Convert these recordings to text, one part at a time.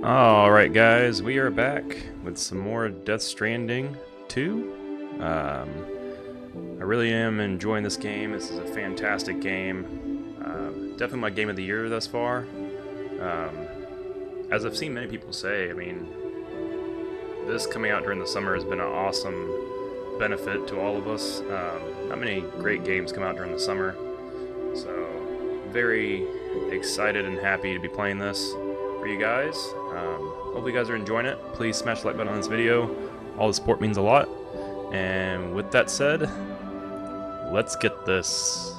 Alright guys, we are back with some more Death Stranding 2. I really am enjoying this game. This is a fantastic game. Definitely my game of the year thus far. As I've seen many people say, I mean, this coming out during the summer has been an awesome benefit to all of us. Not many great games come out during the summer, so very excited and happy to be playing this for you guys. Hope you guys are enjoying it. Please smash the like button on this video. All the support means a lot. And with that said, let's get this.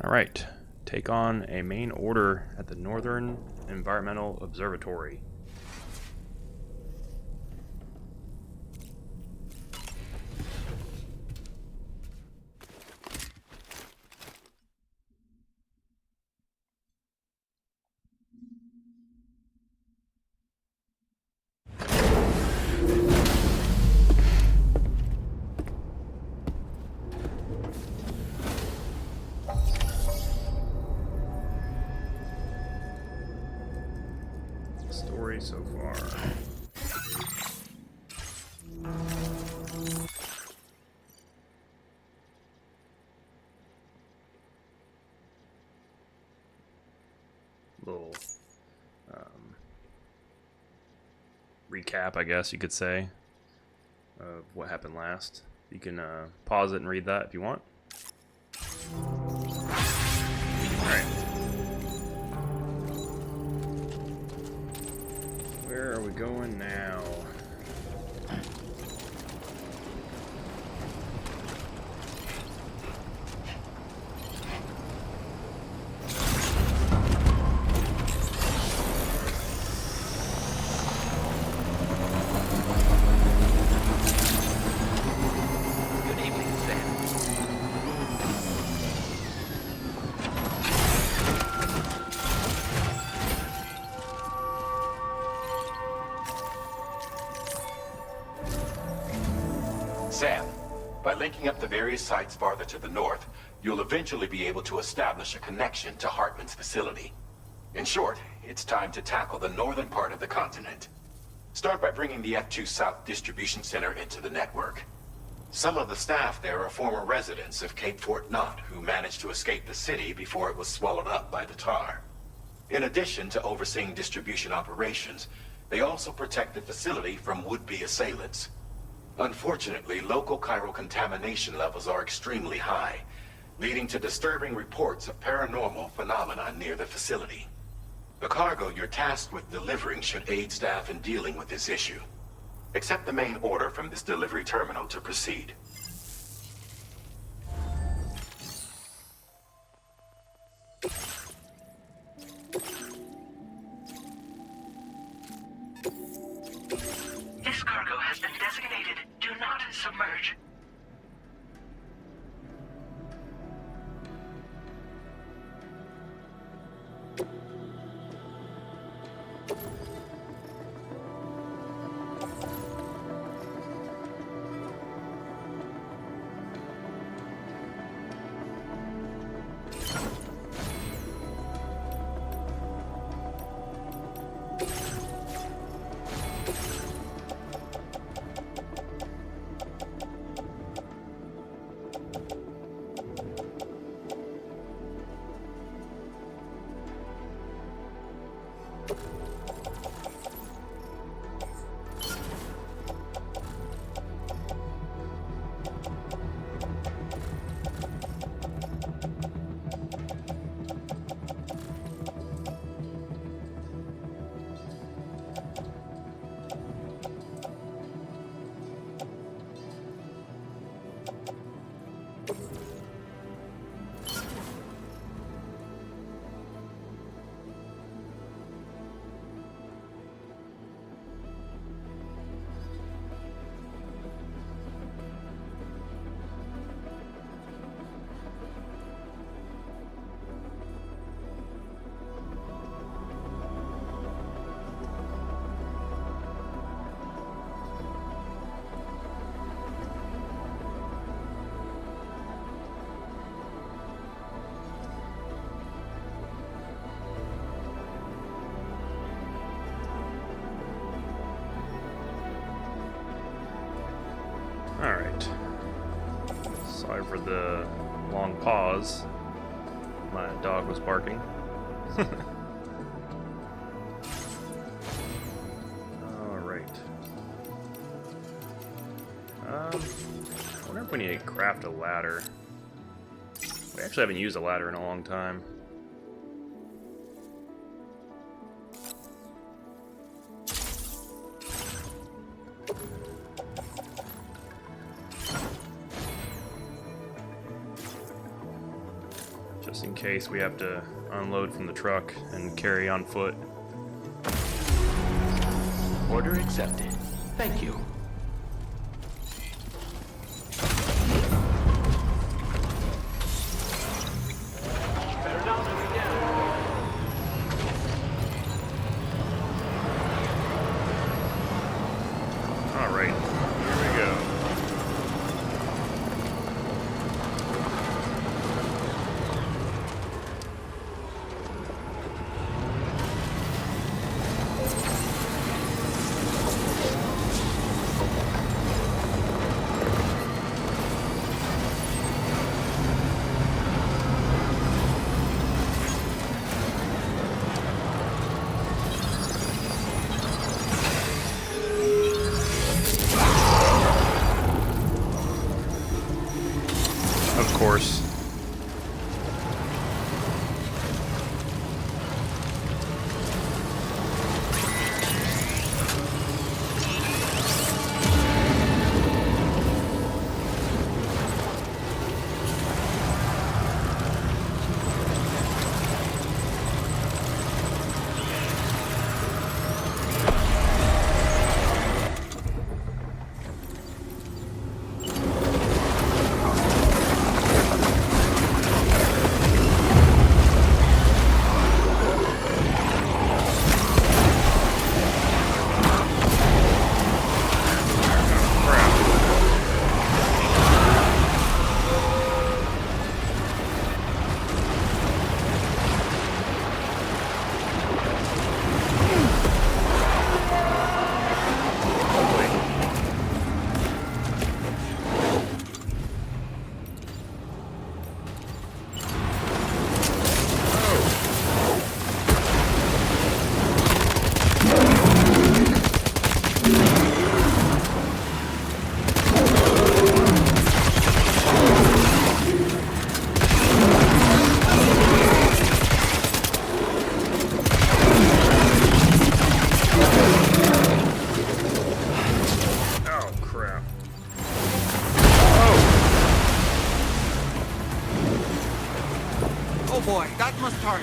Alright, take on a main order at the Northern Environmental Observatory. Story so far. Little recap, I guess you could say, of what happened last. You can pause it and read that if you want. Alright. Where are we going now? Good evening, Sam. Sam, by linking up the various sites farther to the north, you'll eventually be able to establish a connection to Hartman's facility. In short, it's time to tackle the northern part of the continent. Start by bringing the F2 South Distribution Center into the network. Some of the staff there are former residents of Cape Fort Knott who managed to escape the city before it was swallowed up by the tar. In addition to overseeing distribution operations, they also protect the facility from would-be assailants. Unfortunately, local chiral contamination levels are extremely high, leading to disturbing reports of paranormal phenomena near the facility. The cargo you're tasked with delivering should aid staff in dealing with this issue. Accept the main order from this delivery terminal to proceed. This cargo has been designated Do Not Submerge. for the long pause. My dog was barking. Alright. I wonder if we need to craft a ladder. We actually haven't used a ladder in a long time. Just in case we have to unload from the truck and carry on foot. Order accepted. Thank you. Better not let me down. Alright, here we go. Of course. Oh boy, that must hurt.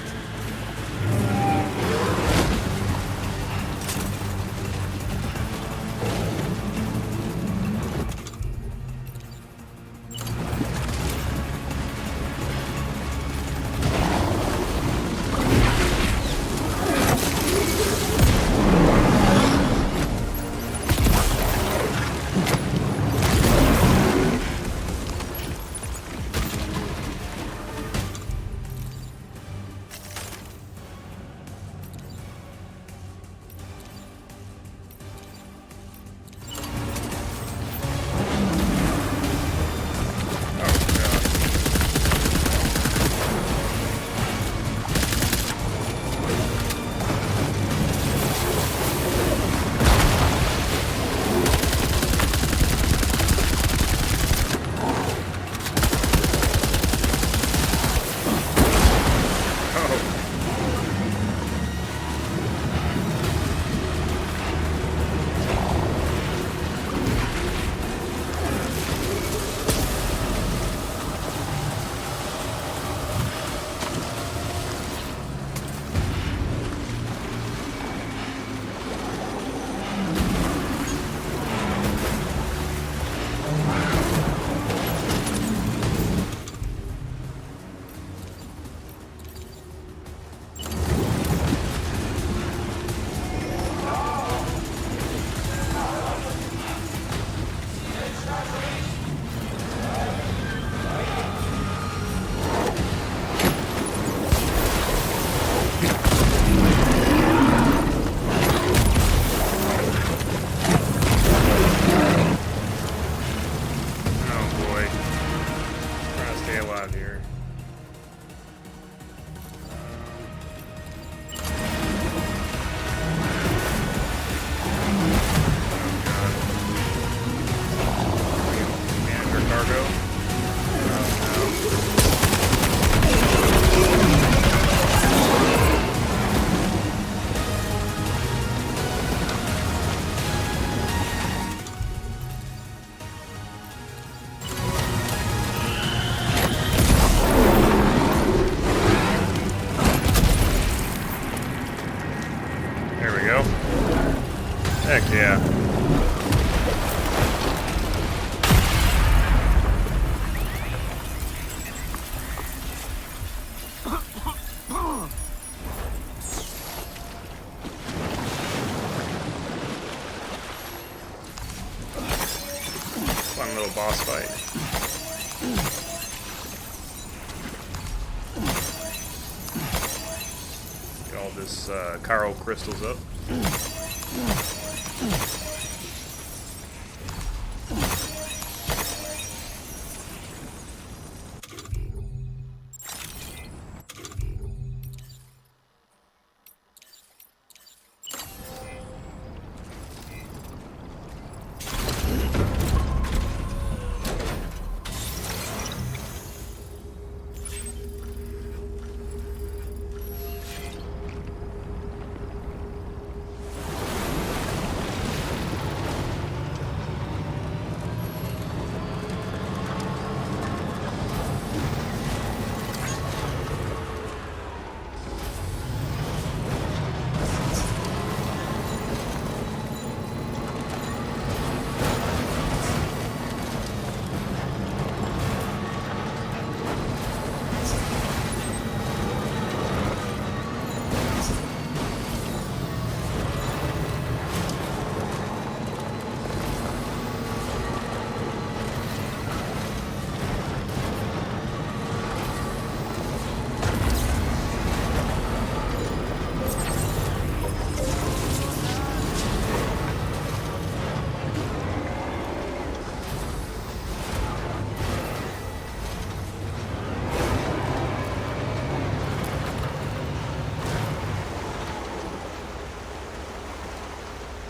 Heck yeah. Fun little boss fight. Get all this chiral crystals up.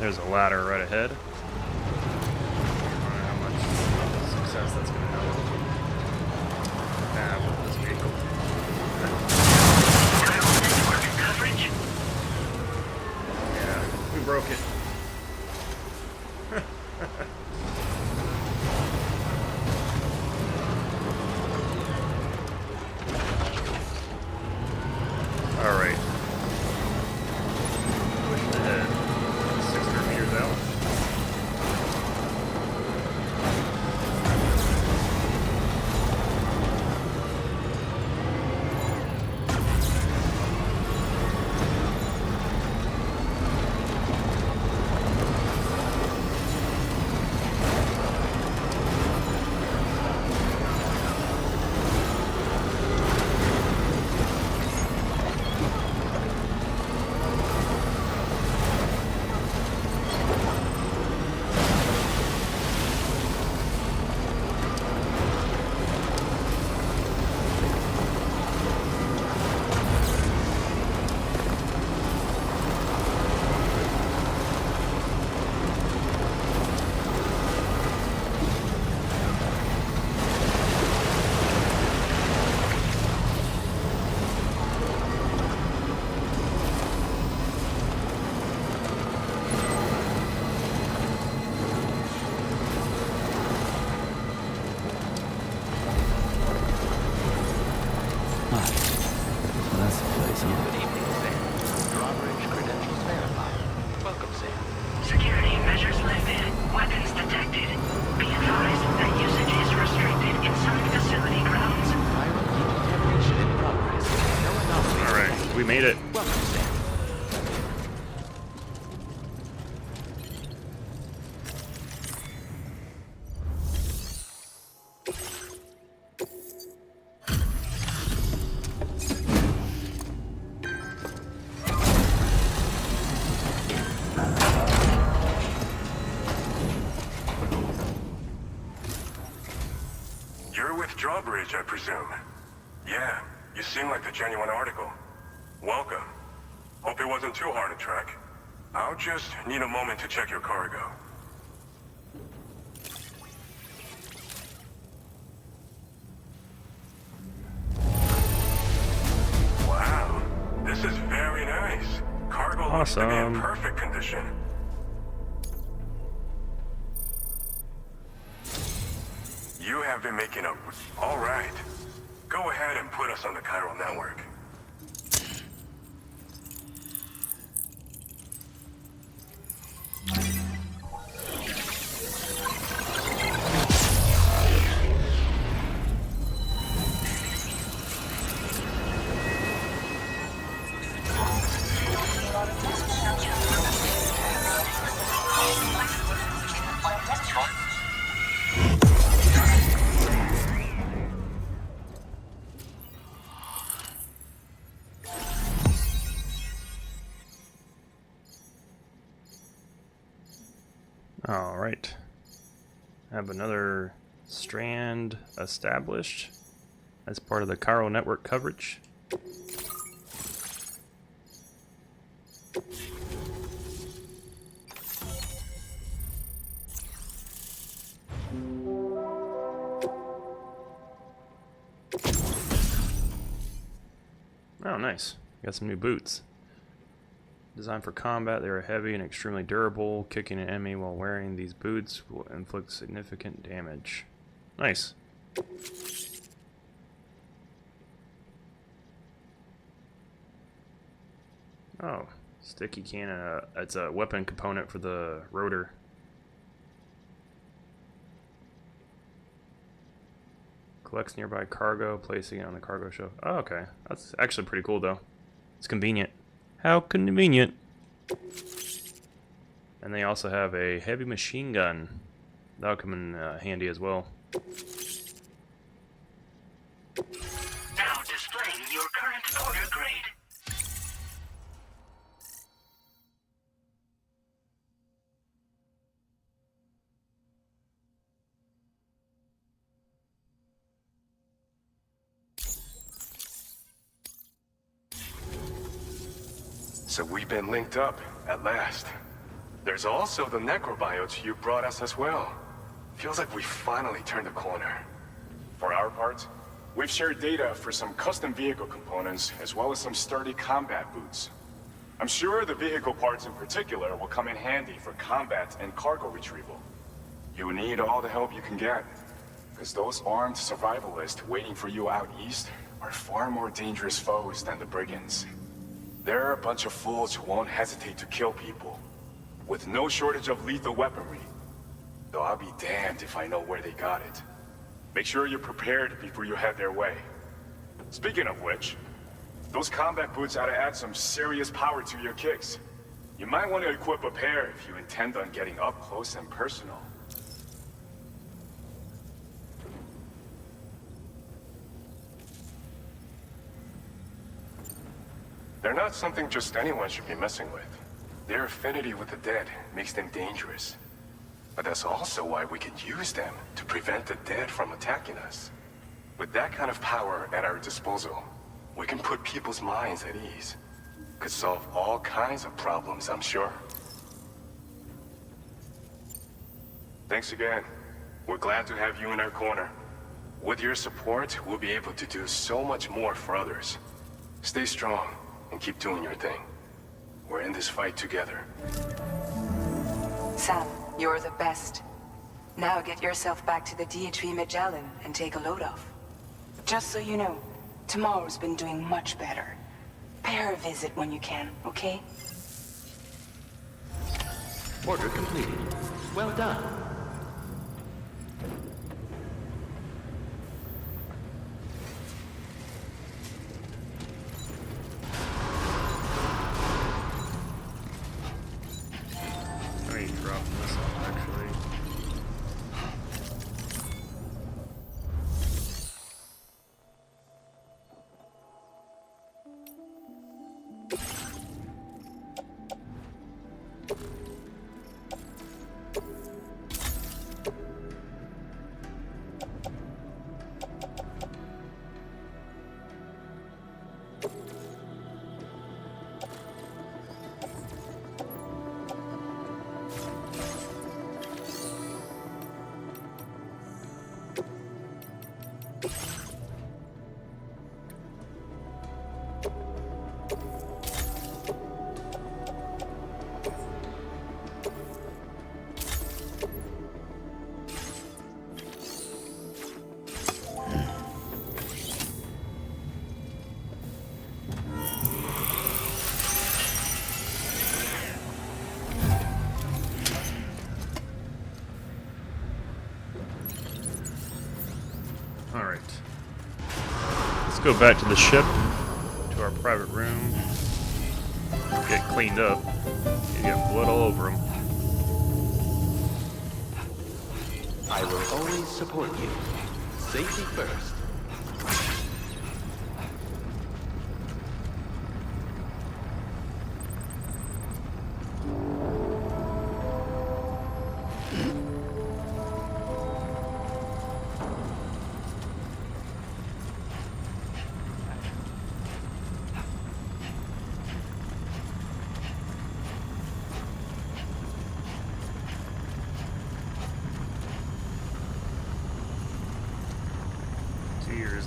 There's a ladder right ahead. I don't know how much success that's going to have with this vehicle. Yeah, we broke it. All right. Pushing ahead. 600 meters out. That's the place, huh? Good evening, Sam. Drawbridge credentials verified. Welcome, Sam. Security measures lifted. Weapons detected. Be advised that usage is restricted inside facility grounds. Viral decontamination in progress. No anomalies. All right, we made it. Welcome, Sam. You're with Drawbridge, I presume. Yeah, you seem like the genuine article. Welcome. Hope it wasn't too hard to track. I'll just need a moment to check your cargo. Wow, this is very nice. Cargo looks to be in Awesome. perfect condition. You have been making a... All right. Go ahead and put us on the chiral network. Alright. I have another strand established as part of the Cairo network coverage. Oh, nice. Got some new boots. Designed for combat, they are heavy and extremely durable. Kicking an enemy while wearing these boots will inflict significant damage. Nice. Oh, sticky cannon. It's a weapon component for the rotor. Collects nearby cargo, placing it on the cargo shelf. Oh, okay. That's actually pretty cool, though. It's convenient. How convenient. And they also have a heavy machine gun. That'll come in handy as well. Now displaying your current order grade. So we've been linked up, at last. There's also the necrobiotes you brought us as well. Feels like we finally turned the corner. For our part, we've shared data for some custom vehicle components, as well as some sturdy combat boots. I'm sure the vehicle parts in particular will come in handy for combat and cargo retrieval. You need all the help you can get, because those armed survivalists waiting for you out east are far more dangerous foes than the brigands. They're a bunch of fools who won't hesitate to kill people, with no shortage of lethal weaponry. Though I'll be damned if I know where they got it. Make sure you're prepared before you head their way. Speaking of which, those combat boots ought to add some serious power to your kicks. You might want to equip a pair if you intend on getting up close and personal. They're not something just anyone should be messing with. Their affinity with the dead makes them dangerous. But that's also why we can use them to prevent the dead from attacking us. With that kind of power at our disposal, we can put people's minds at ease. Could solve all kinds of problems, I'm sure. Thanks again. We're glad to have you in our corner. With your support, we'll be able to do so much more for others. Stay strong and keep doing your thing. We're in this fight together. Sam, you're the best. Now get yourself back to the DHV Magellan and take a load off. Just so you know, tomorrow's been doing much better. Pay her a visit when you can, okay? Order completed. Well done. Let me drop this off, actually. Alright. Let's go back to the ship, to our private room. Get cleaned up. You get blood all over him. I will always support you. Safety first.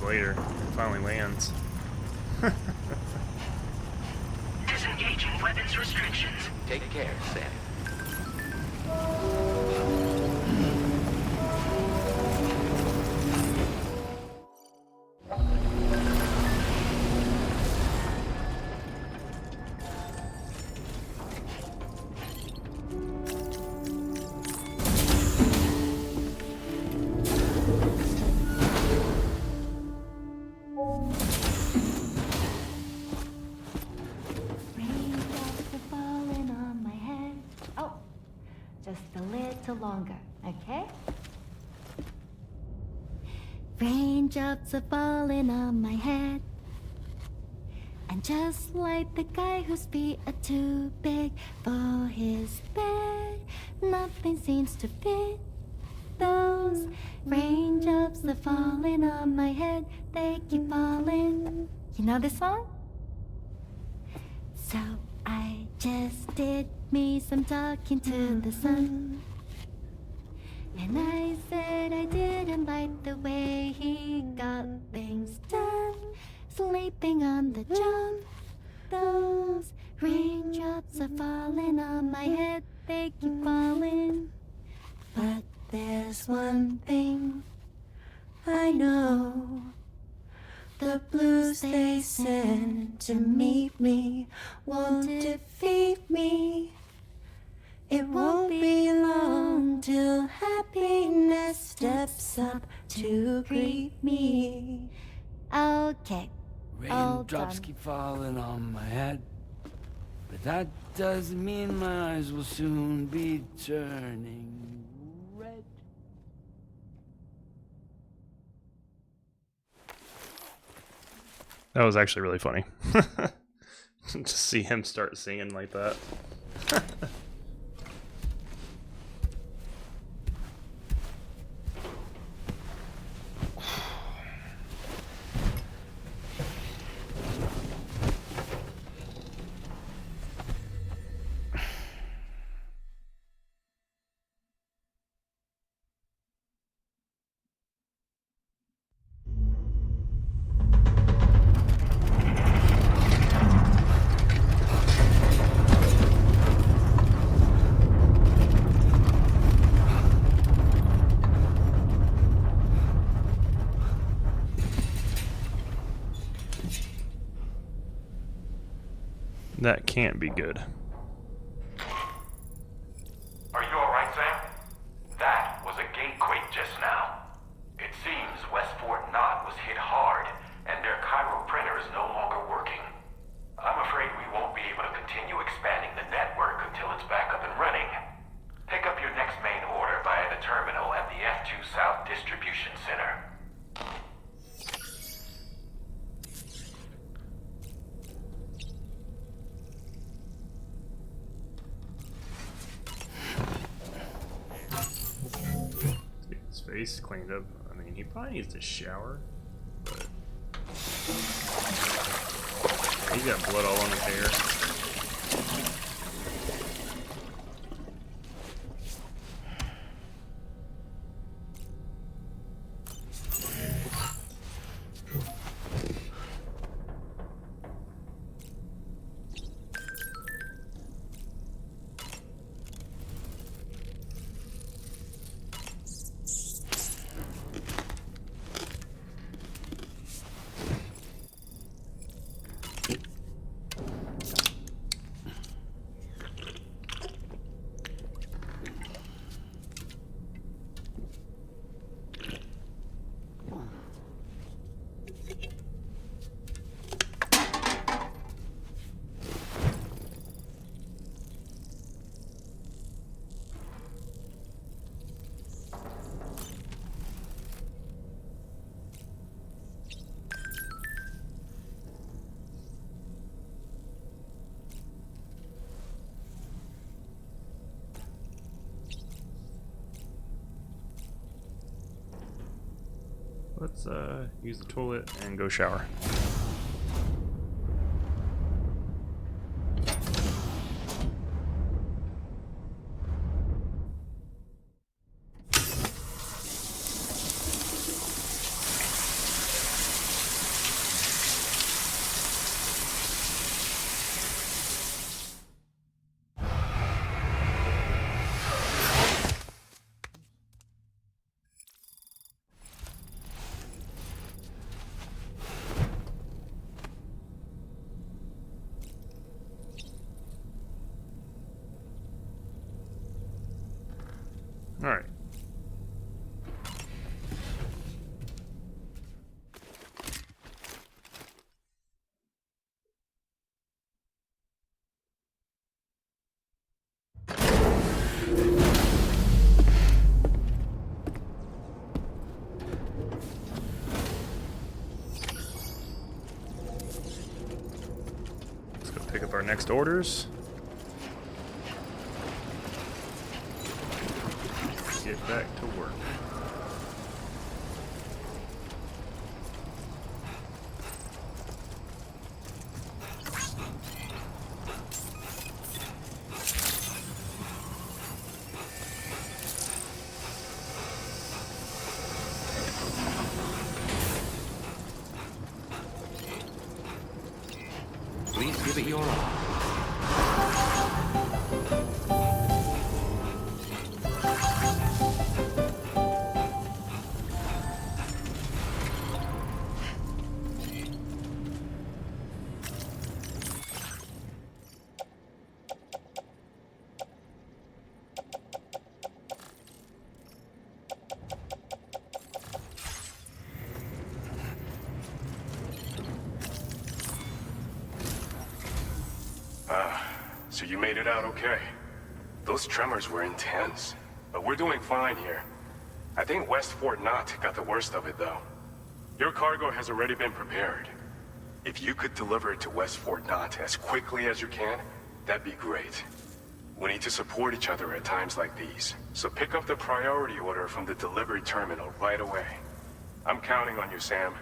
later, it finally lands. Disengaging weapons restrictions. Take care, Sam. Raindrops are falling on my head. Oh, just a little longer, okay? Raindrops are falling on my head. And just like the guy whose feet are too big for his bed, nothing seems to fit. Those raindrops are falling on my head, they keep falling. You know this song? So I just did me some talking to the sun. And I said I didn't like the way he got things done. Sleeping on the job. Those raindrops are falling on my head, they keep falling. But there's one thing I know. The blues they send to meet me won't defeat me. It won't be long till happiness steps up to greet me. Okay. Raindrops keep falling on my head, but that doesn't mean my eyes will soon be turning red. That was actually really funny. To see him start singing like that. That can't be good. Are you alright, Sam? That was a gatequake just now. It seems West Fort Knott was hit hard, and their Cairo printer is no longer working. I'm afraid we won't be able to continue expanding the network until it's back up and running. Pick up your next main order via the terminal at the F2 South Distribution Center. His face cleaned up. I mean, he probably needs to shower, but yeah, he's got blood all on his hair. Let's use the toilet and go shower. Alright. Let's go pick up our next orders. Get back to work. Please give it your all. So you made it out okay. Those tremors were intense, but we're doing fine here. I think West Fort Knott got the worst of it, though. Your cargo has already been prepared. If you could deliver it to West Fort Knott as quickly as you can, that'd be great. We need to support each other at times like these, so pick up the priority order from the delivery terminal right away. I'm counting on you, Sam.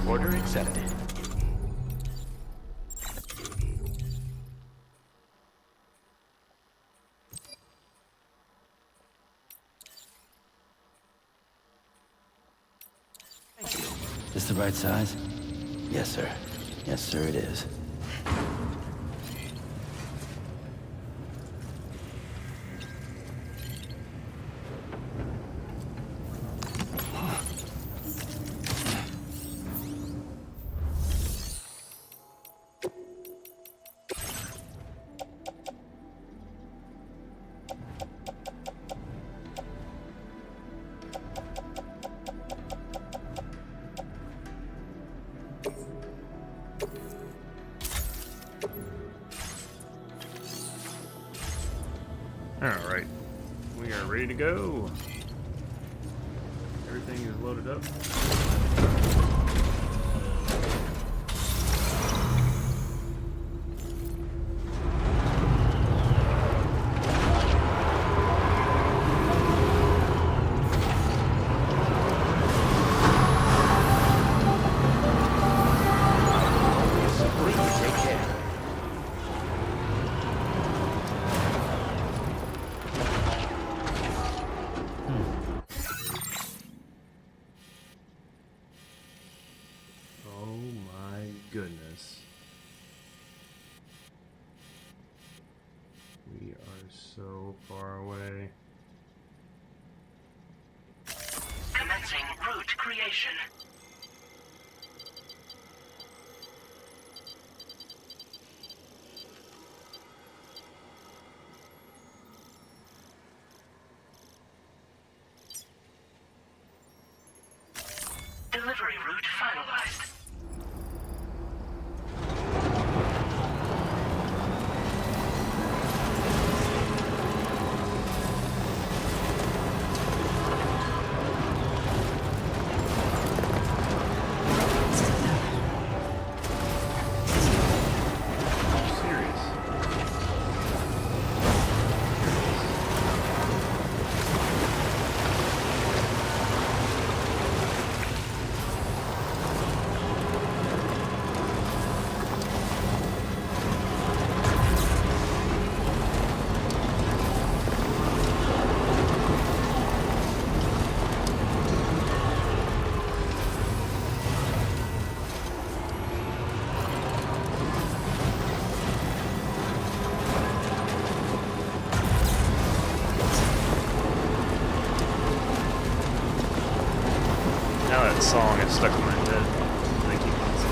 Order accepted. This the right size? Yes, sir. Yes, sir, it is. Alright. We are ready to go. Everything is loaded up. Please take care. Oh my goodness. We are so far away. Commencing route creation. recovery route finalized. Now that song is stuck in my head. Thank you, Monty.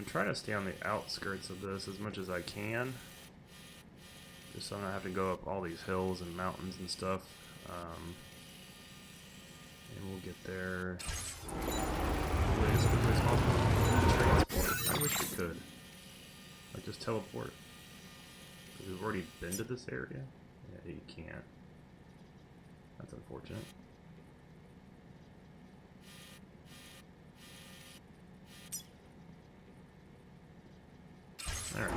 Try to stay on the outskirts of this as much as I can, just so I don't have to go up all these hills and mountains and stuff. And we'll get there as quickly as possible. Transport. I wish we could. Like, just teleport. Because we've already been to this area. Yeah, you can't. That's unfortunate. All right.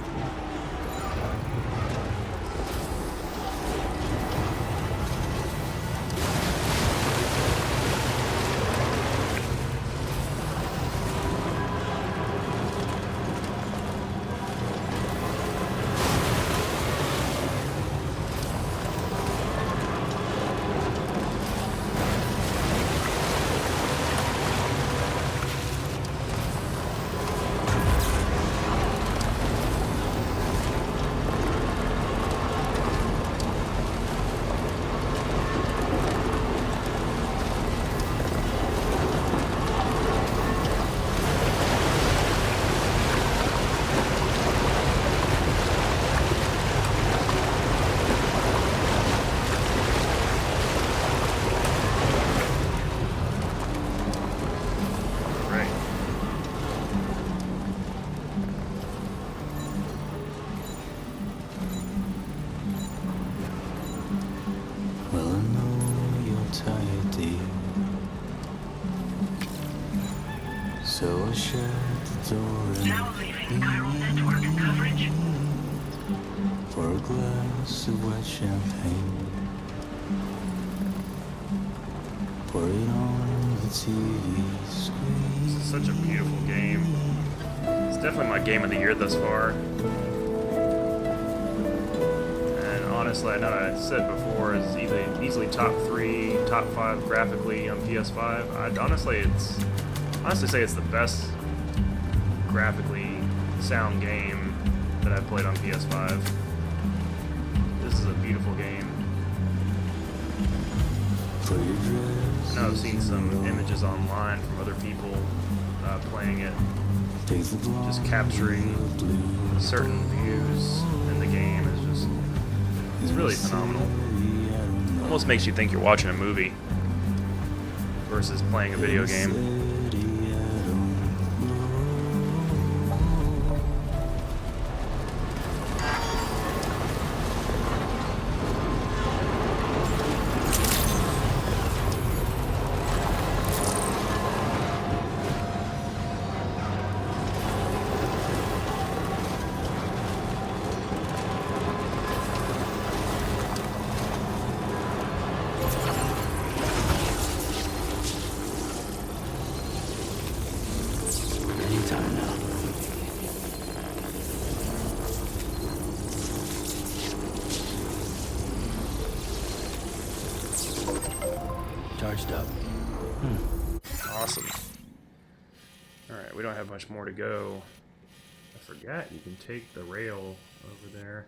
So I shut the door Now leaving chiral network coverage. for a glass of white champagne. Pour it on the TV screen. This is such a beautiful game. It's definitely my game of the year thus far. And honestly, I know I said before, it's easily top 3, top 5 graphically on PS5. I'd honestly say it's the best graphically sound game that I've played on PS5. This is a beautiful game. I know I've seen some images online from other people playing it, just capturing certain views in the game. It's really phenomenal. Almost makes you think you're watching a movie versus playing a video game. Awesome. Alright, we don't have much more to go. I forgot you can take the rail over there.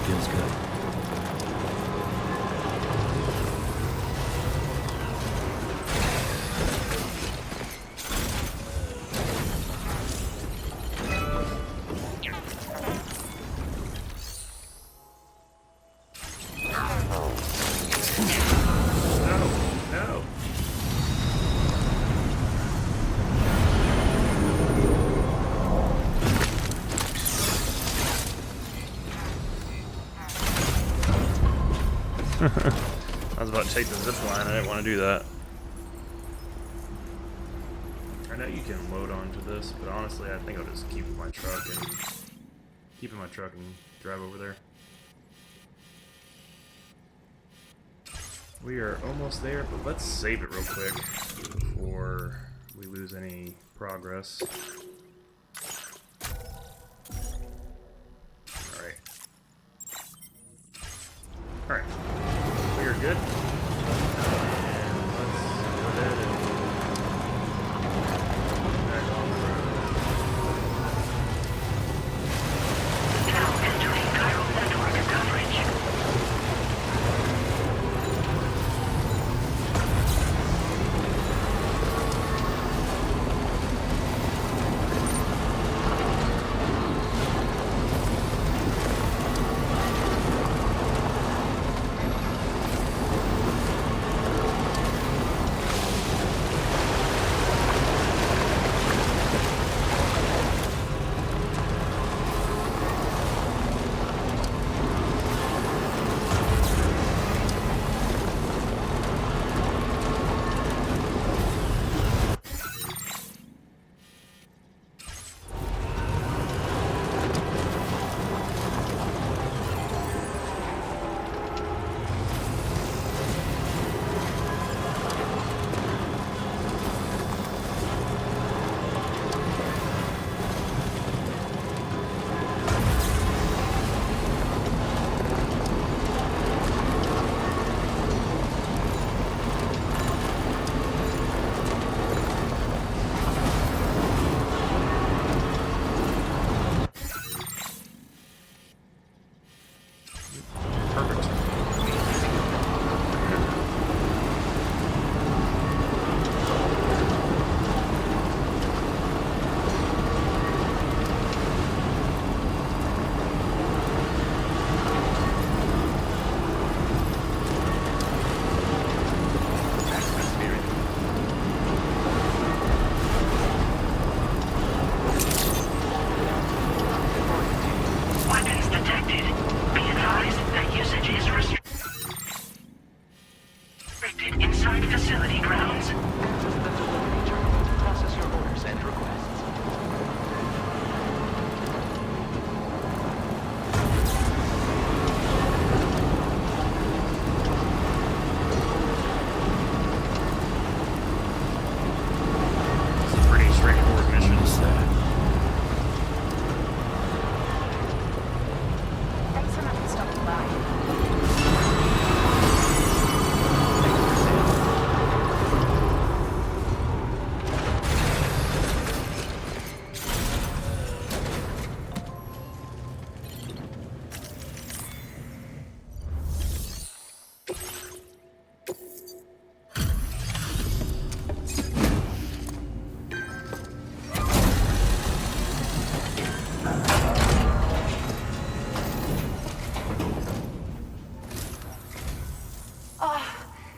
Feels good. No. I was about to take the zip line. I didn't want to do that. I know you can load onto this, but honestly, I think I'll just keep my truck and drive over there. We are almost there, but let's save it real quick before we lose any progress. Alright. We are good. And let's go ahead and back on the road. Now entering chiral network coverage.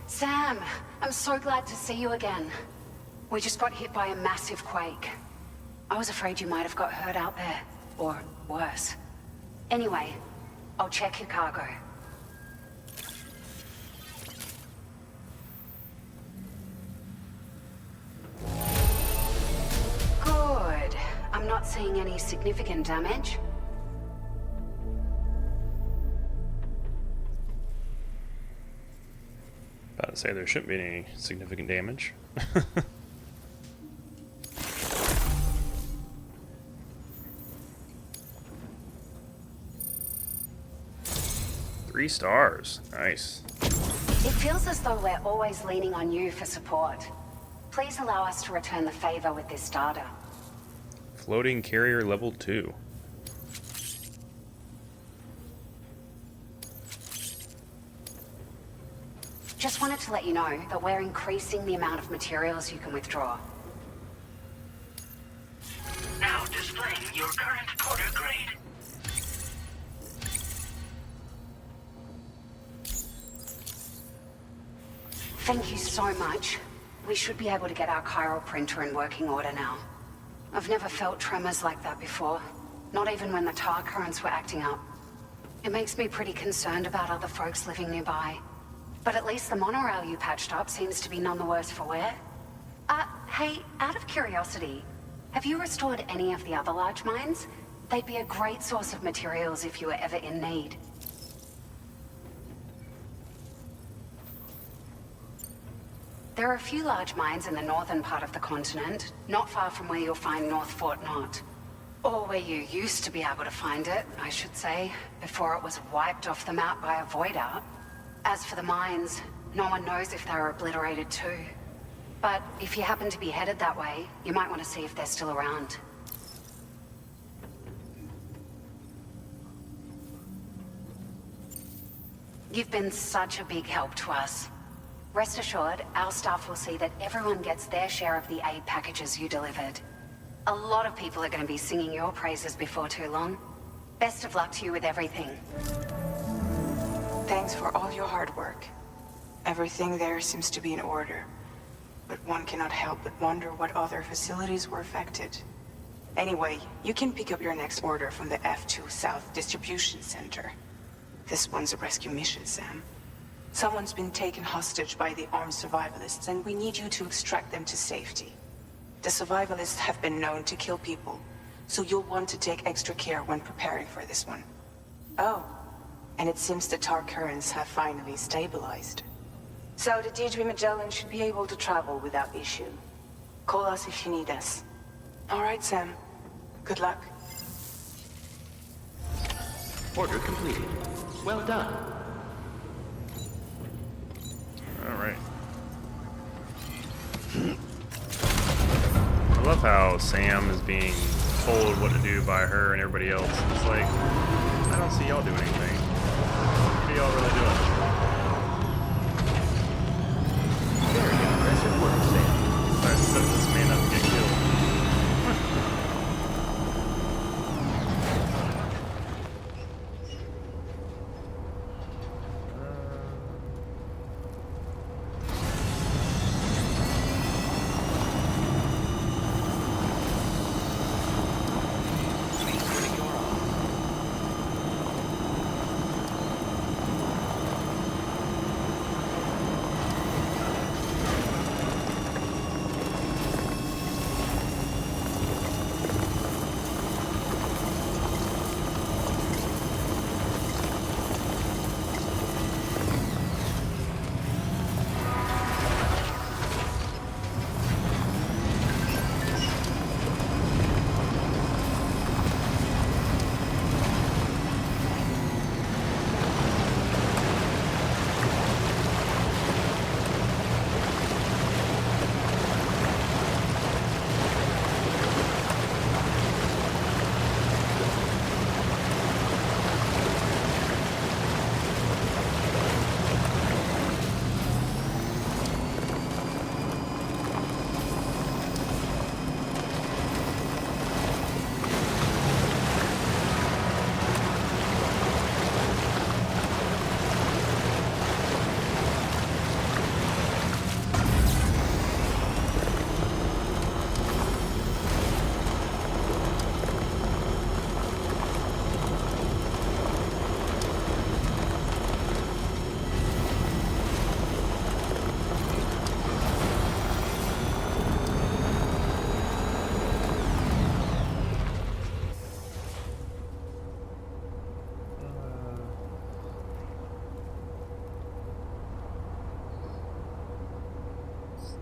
Sam, I'm so glad to see you again. We just got hit by a massive quake. I was afraid you might have got hurt out there, or worse. Anyway, I'll check your cargo. Good. I'm not seeing any significant damage. About to say there shouldn't be any significant damage. 3 stars. Nice. It feels as though we're always leaning on you for support. Please allow us to return the favor with this data. Floating carrier level 2. Just wanted to let you know that we're increasing the amount of materials you can withdraw. Now displaying your current porter grade. Thank you so much. We should be able to get our chiral printer in working order now. I've never felt tremors like that before, not even when the tar currents were acting up. It makes me pretty concerned about other folks living nearby. But at least the monorail you patched up seems to be none the worse for wear. Hey, out of curiosity, have you restored any of the other large mines? They'd be a great source of materials if you were ever in need. There are a few large mines in the northern part of the continent, not far from where you'll find North Fort Knot. Or where you used to be able to find it, I should say, before it was wiped off the map by a void out. As for the mines, no one knows if they were obliterated too. But if you happen to be headed that way, you might want to see if they're still around. You've been such a big help to us. Rest assured, our staff will see that everyone gets their share of the aid packages you delivered. A lot of people are going to be singing your praises before too long. Best of luck to you with everything. Thanks for all your hard work. Everything there seems to be in order. But one cannot help but wonder what other facilities were affected. Anyway, you can pick up your next order from the F2 South Distribution Center. This one's a rescue mission, Sam. Someone's been taken hostage by the armed survivalists, and we need you to extract them to safety. The survivalists have been known to kill people, so you'll want to take extra care when preparing for this one. Oh, and it seems the tar currents have finally stabilized. So the D3 Magellan should be able to travel without issue. Call us if you need us. All right, Sam. Good luck. Order completed. Well done. Alright. I love how Sam is being told what to do by her and everybody else. It's like, I don't see y'all doing anything. What are y'all really doing? Very impressive work, Sam. Alright, set this man up to get killed.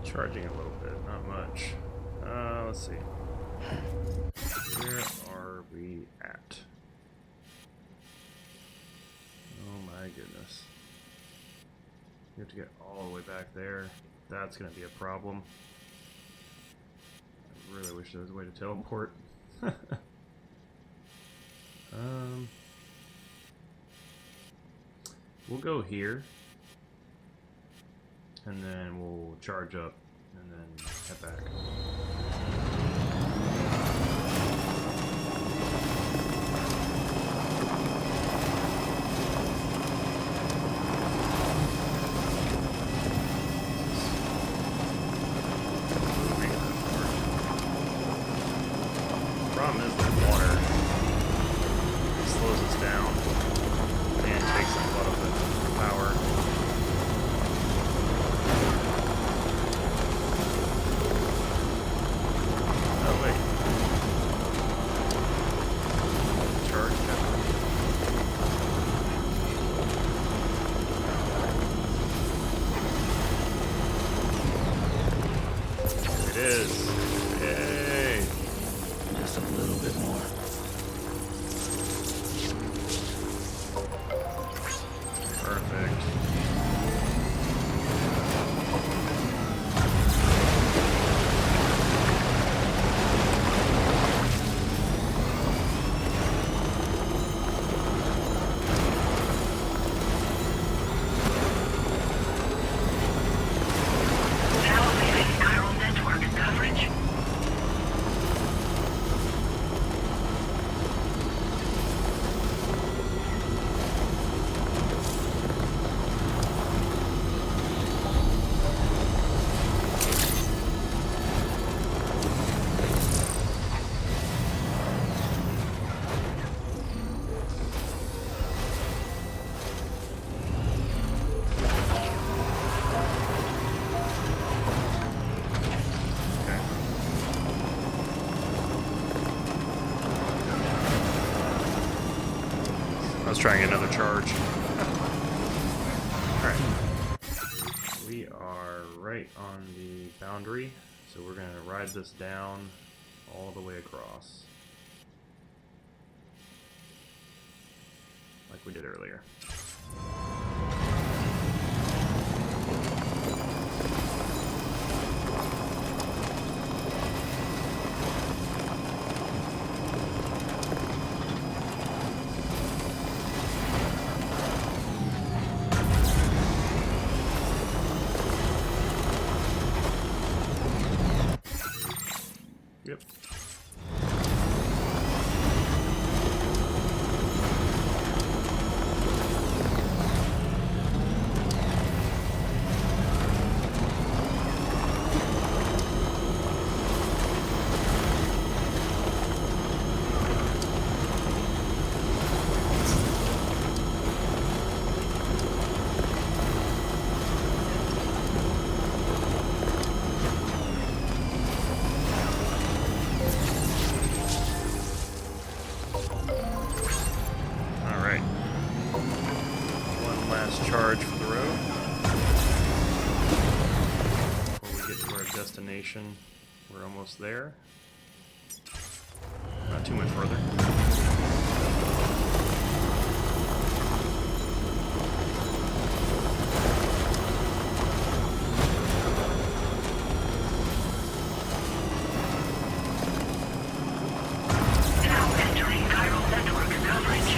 Charging a little bit, not much. Let's see. Where are we at? Oh my goodness. We have to get all the way back there. That's going to be a problem. I really wish there was a way to teleport. We'll go here. And then we'll charge up and then head back. Problem is the water slows us down and takes up a lot of the power. Oh wait. Charge now. It is. Yay! Just a little bit more. Perfect. Now leaving chiral network coverage. Okay. I was trying another charge. Alright. We are right on the boundary, so we're going to ride this down all the way across. Like we did earlier. Yep. Alright. One last charge for the road. Before we get to our destination, we're almost there. Not too much further. Now entering chiral network coverage.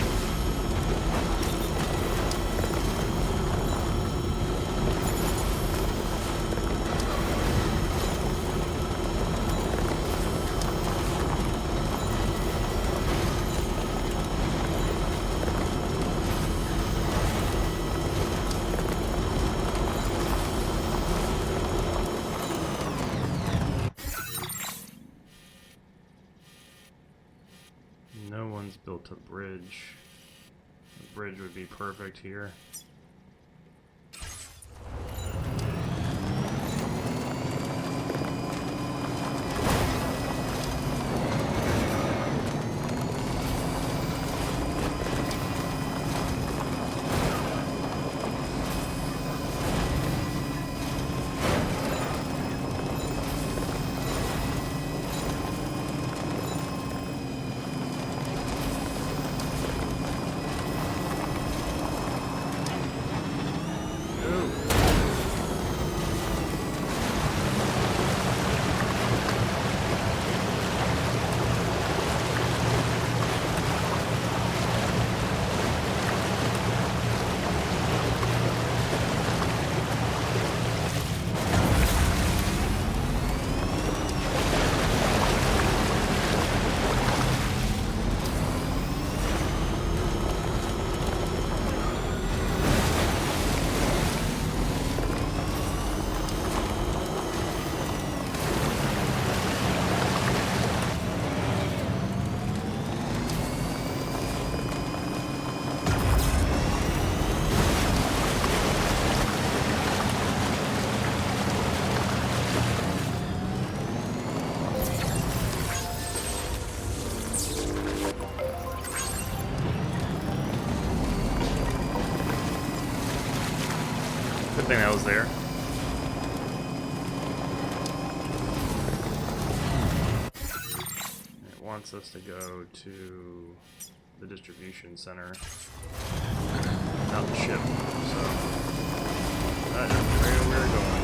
No one's built a bridge. A bridge would be perfect here. thing that was there. It wants us to go to the distribution center, not the ship. So that is where we're going.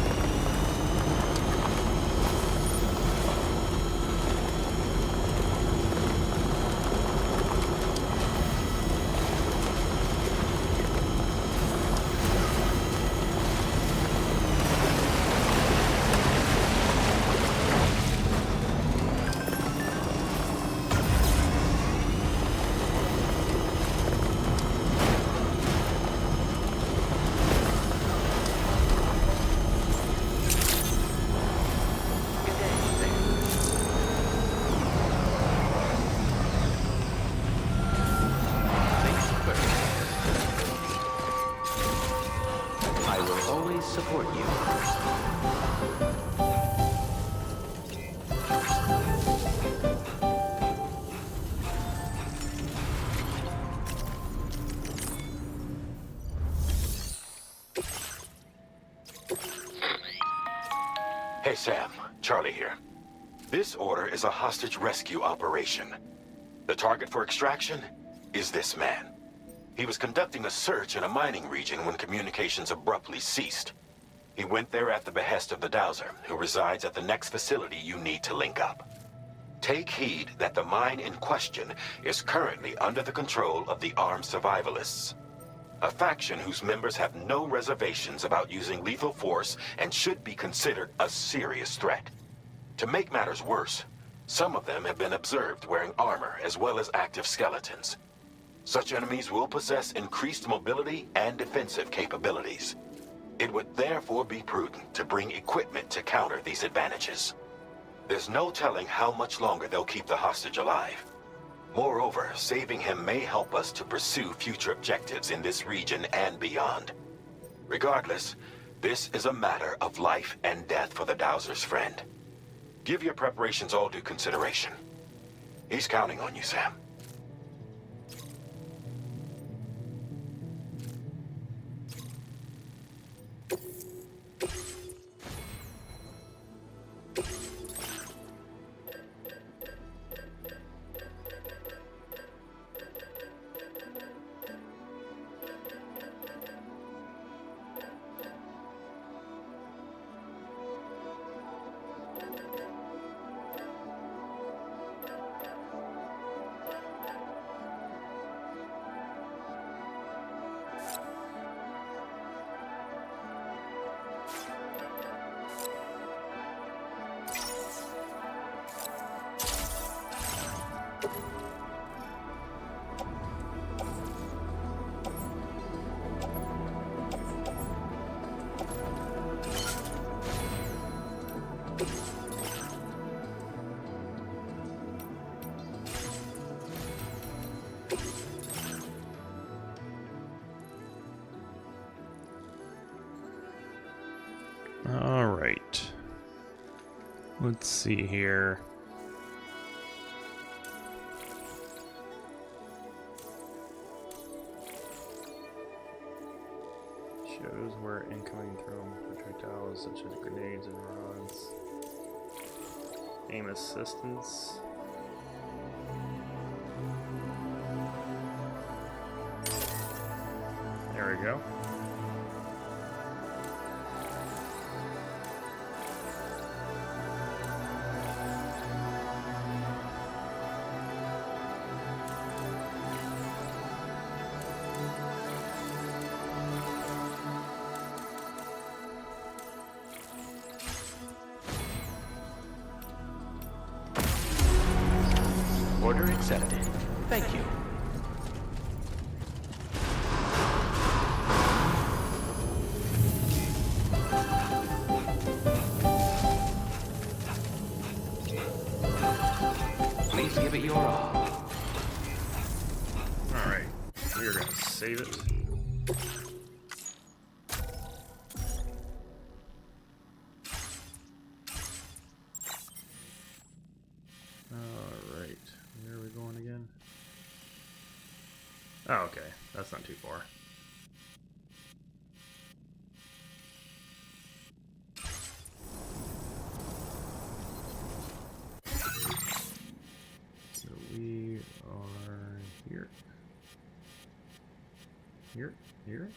I will always support you. Hey Sam, Charlie here. This order is a hostage rescue operation. The target for extraction is this man. He was conducting a search in a mining region when communications abruptly ceased. He went there at the behest of the Dowser, who resides at the next facility you need to link up. Take heed that the mine in question is currently under the control of the armed survivalists, a faction whose members have no reservations about using lethal force and should be considered a serious threat. To make matters worse, some of them have been observed wearing armor as well as active skeletons. Such enemies will possess increased mobility and defensive capabilities. It would therefore be prudent to bring equipment to counter these advantages. There's no telling how much longer they'll keep the hostage alive. Moreover, saving him may help us to pursue future objectives in this region and beyond. Regardless, this is a matter of life and death for the Dowser's friend. Give your preparations all due consideration. He's counting on you, Sam. Alright. Let's see here. Shows where incoming thrown projectiles such as grenades and rods. Aim assistance. There we go. Order accepted. Thank you. Please give it your all. Alright, we're gonna save it. Alright, where are we going again? Oh, okay, that's not too far. Here. Here. Here.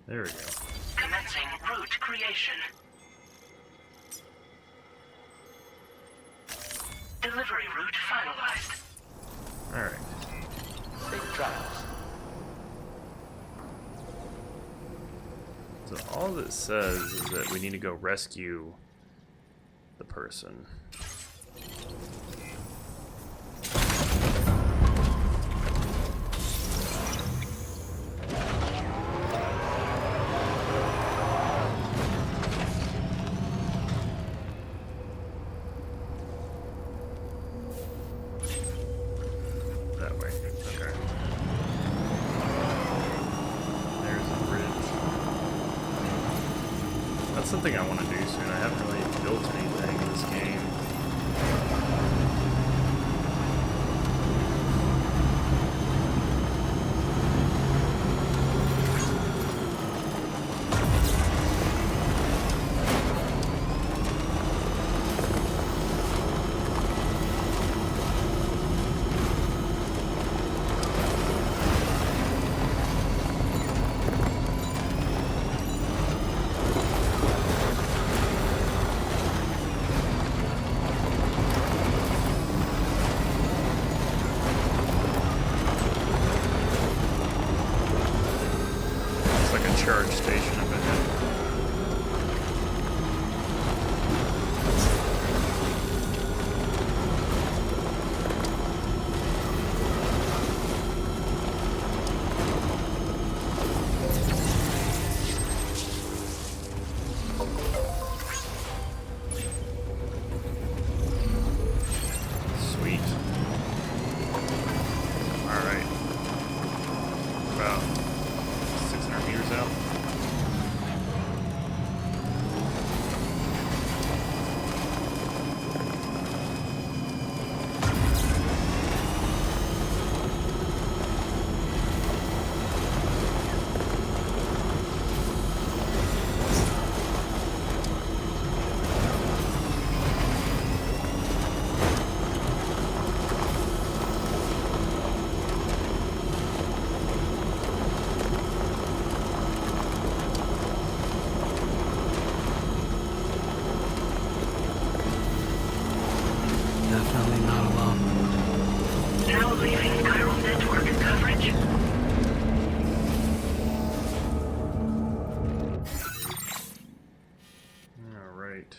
There we go. Commencing route creation. Delivery route finalized. Alright. Safe travels. So all it says is that we need to go rescue the person. That way. Okay. There's a bridge. That's something I want to do soon. I haven't really built anything in this game. Charge station up ahead. Sweet. All right. About 600 meters out. Definitely not alone. Now leaving chiral network coverage. All right.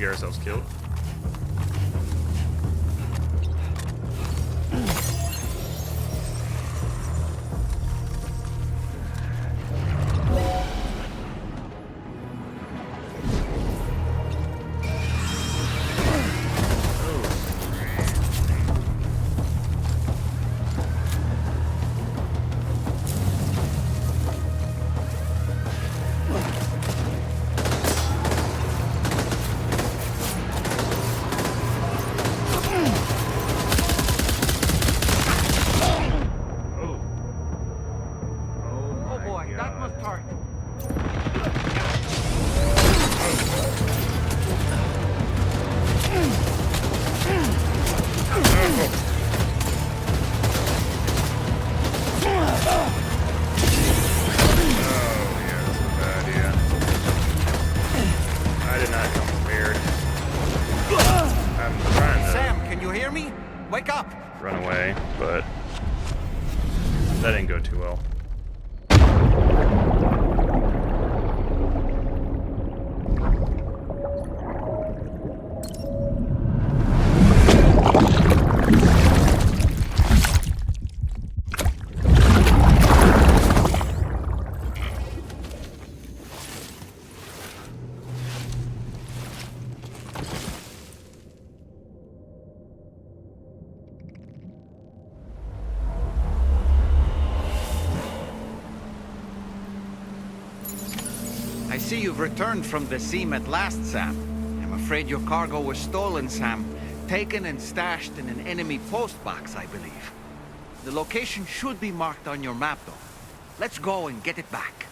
get ourselves killed. Run away, but that didn't go too well. I see you've returned from the seam at last, Sam. I'm afraid your cargo was stolen, Sam. Taken and stashed in an enemy postbox, I believe. The location should be marked on your map, though. Let's go and get it back.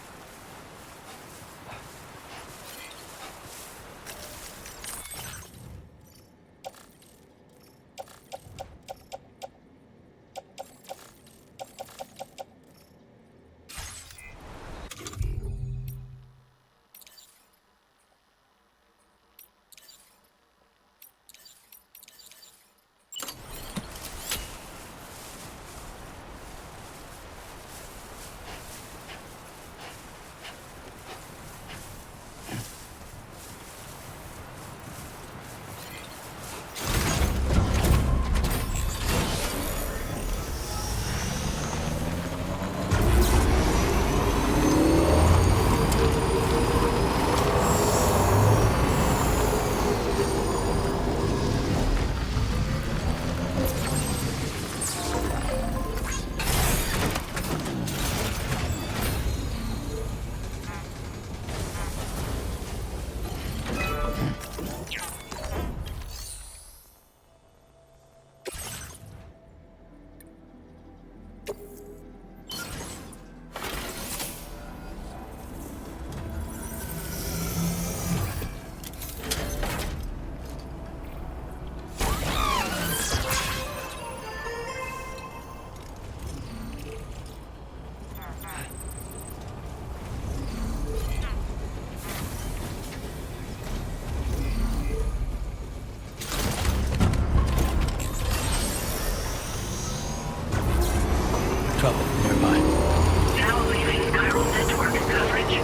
Trouble nearby. Now leaving chiral network coverage.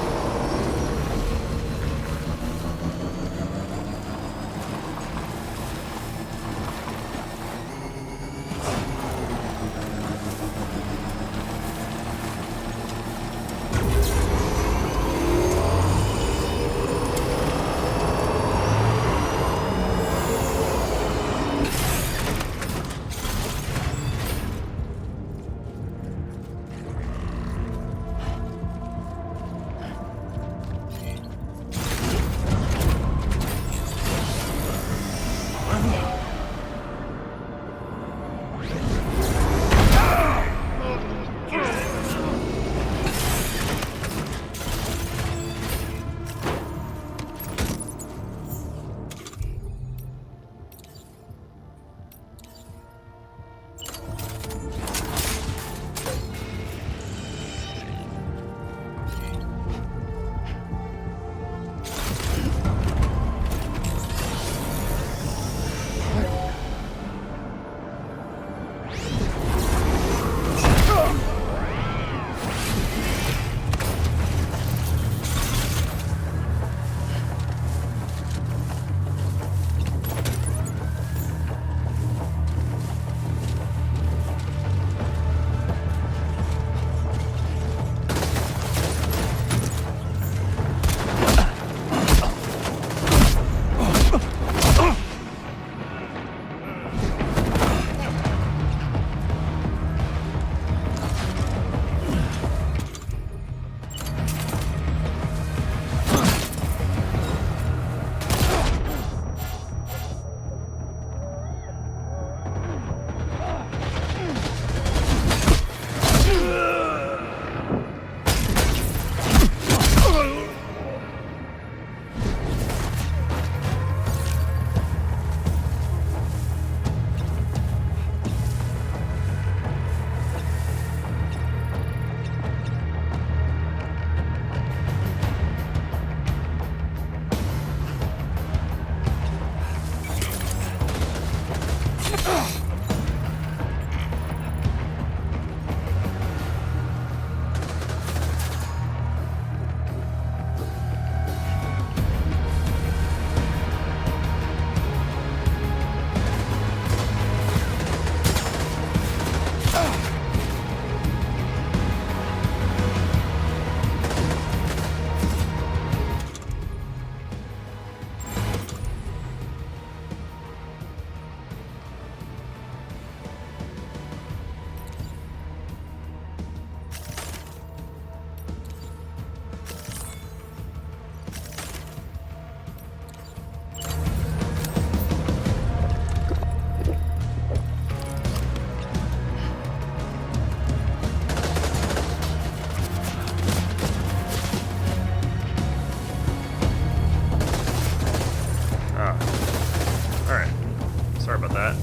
Sorry about that.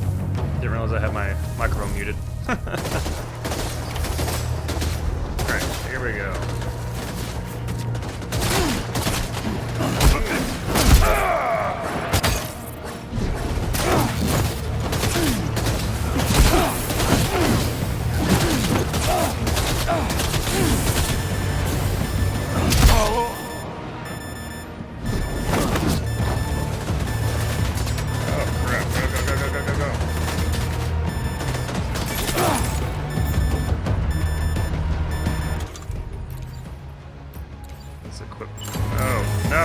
Didn't realize I had my microphone muted. Alright, here we go.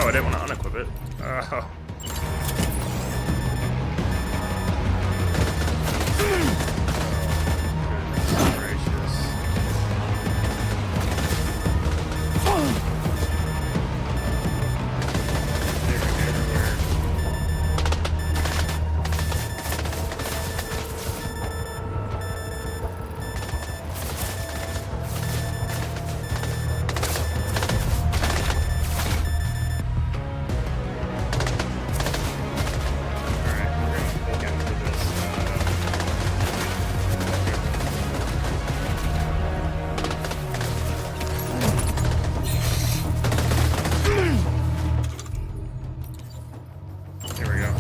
I didn't want to unequip it. Oh. Goodness gracious. Everywhere.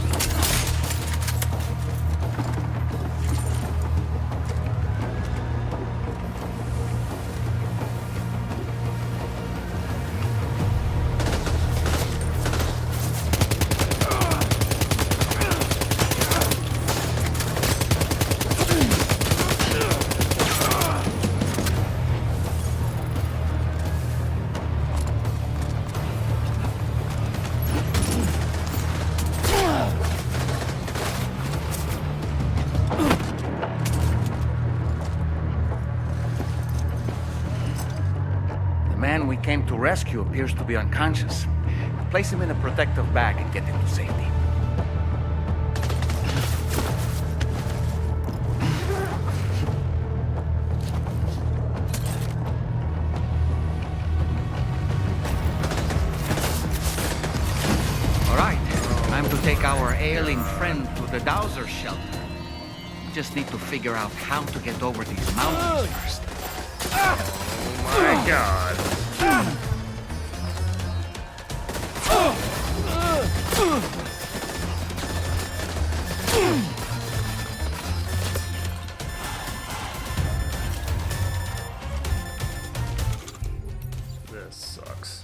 The man we came to rescue appears to be unconscious. Place him in a protective bag and get him to safety. All right, time to take our ailing friend to the Dowser shelter. We just need to figure out how to get over these mountains first. Oh my god. This sucks.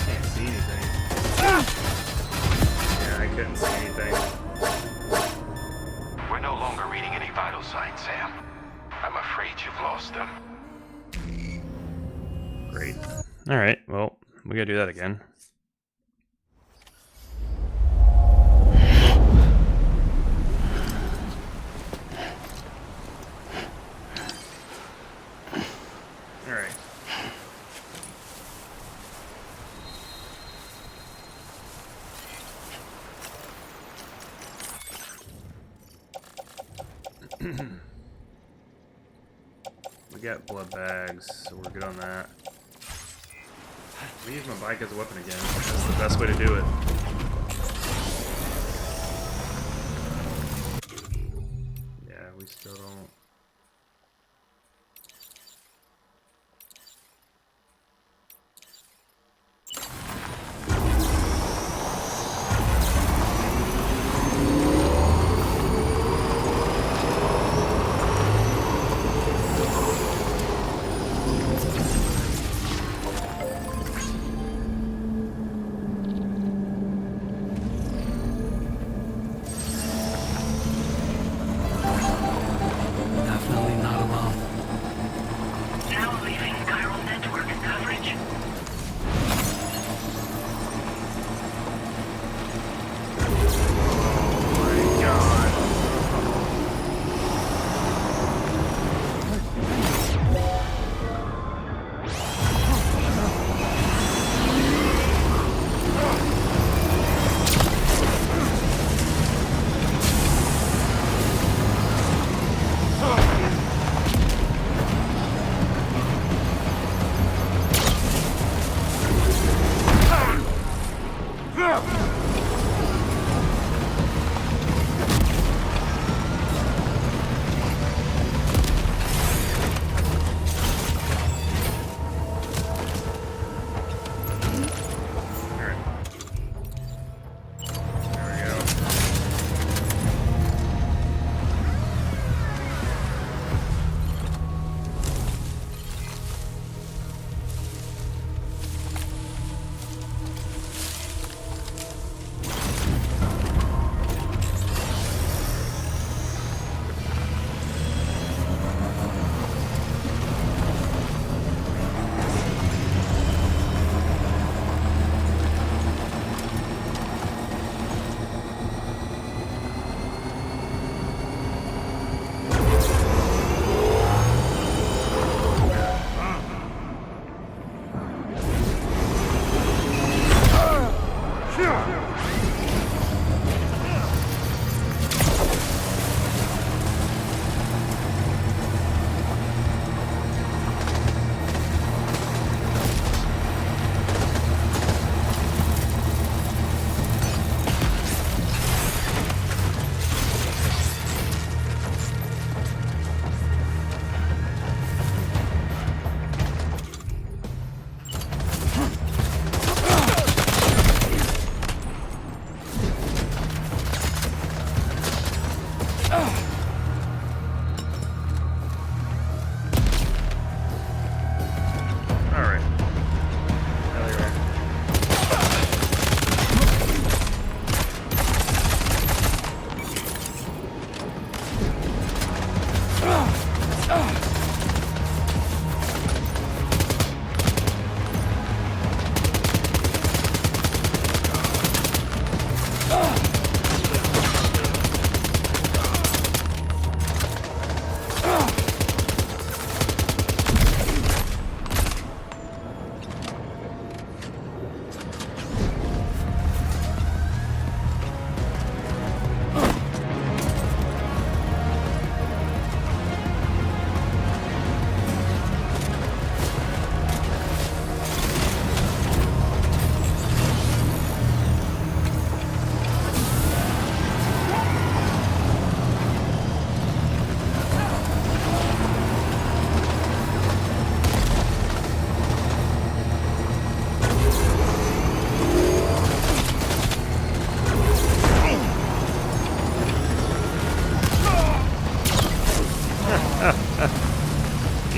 Can't see anything. Yeah, I couldn't see anything. We're no longer reading any vital signs, Sam. I'm afraid you've lost them. Great. Alright, well, we gotta do that again. Alright. We got blood bags, so we're good on that. We use my bike as a weapon again. That's the best way to do it. Yeah, we still don't.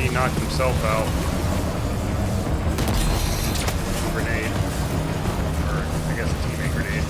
he knocked himself out. Grenade. Or, I guess a teammate grenade.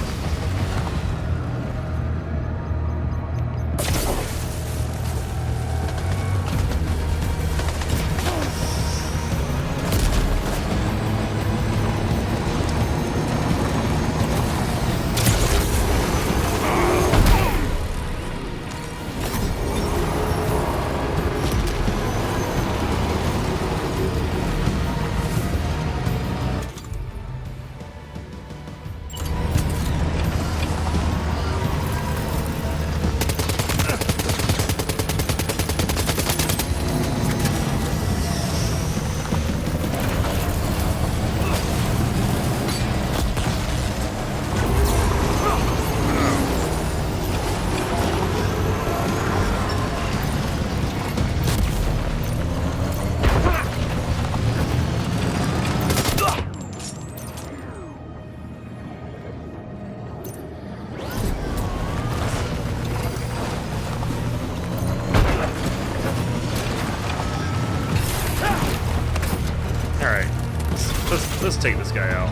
Let's take this guy out.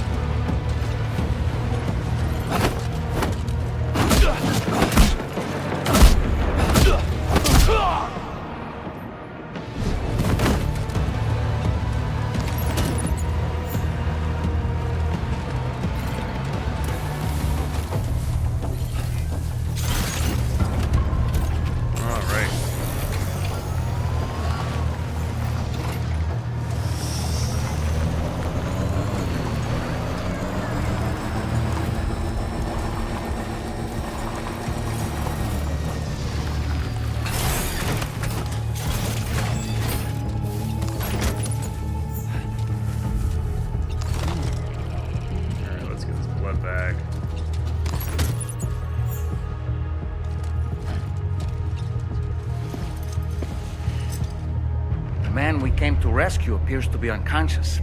The man we came to rescue appears to be unconscious.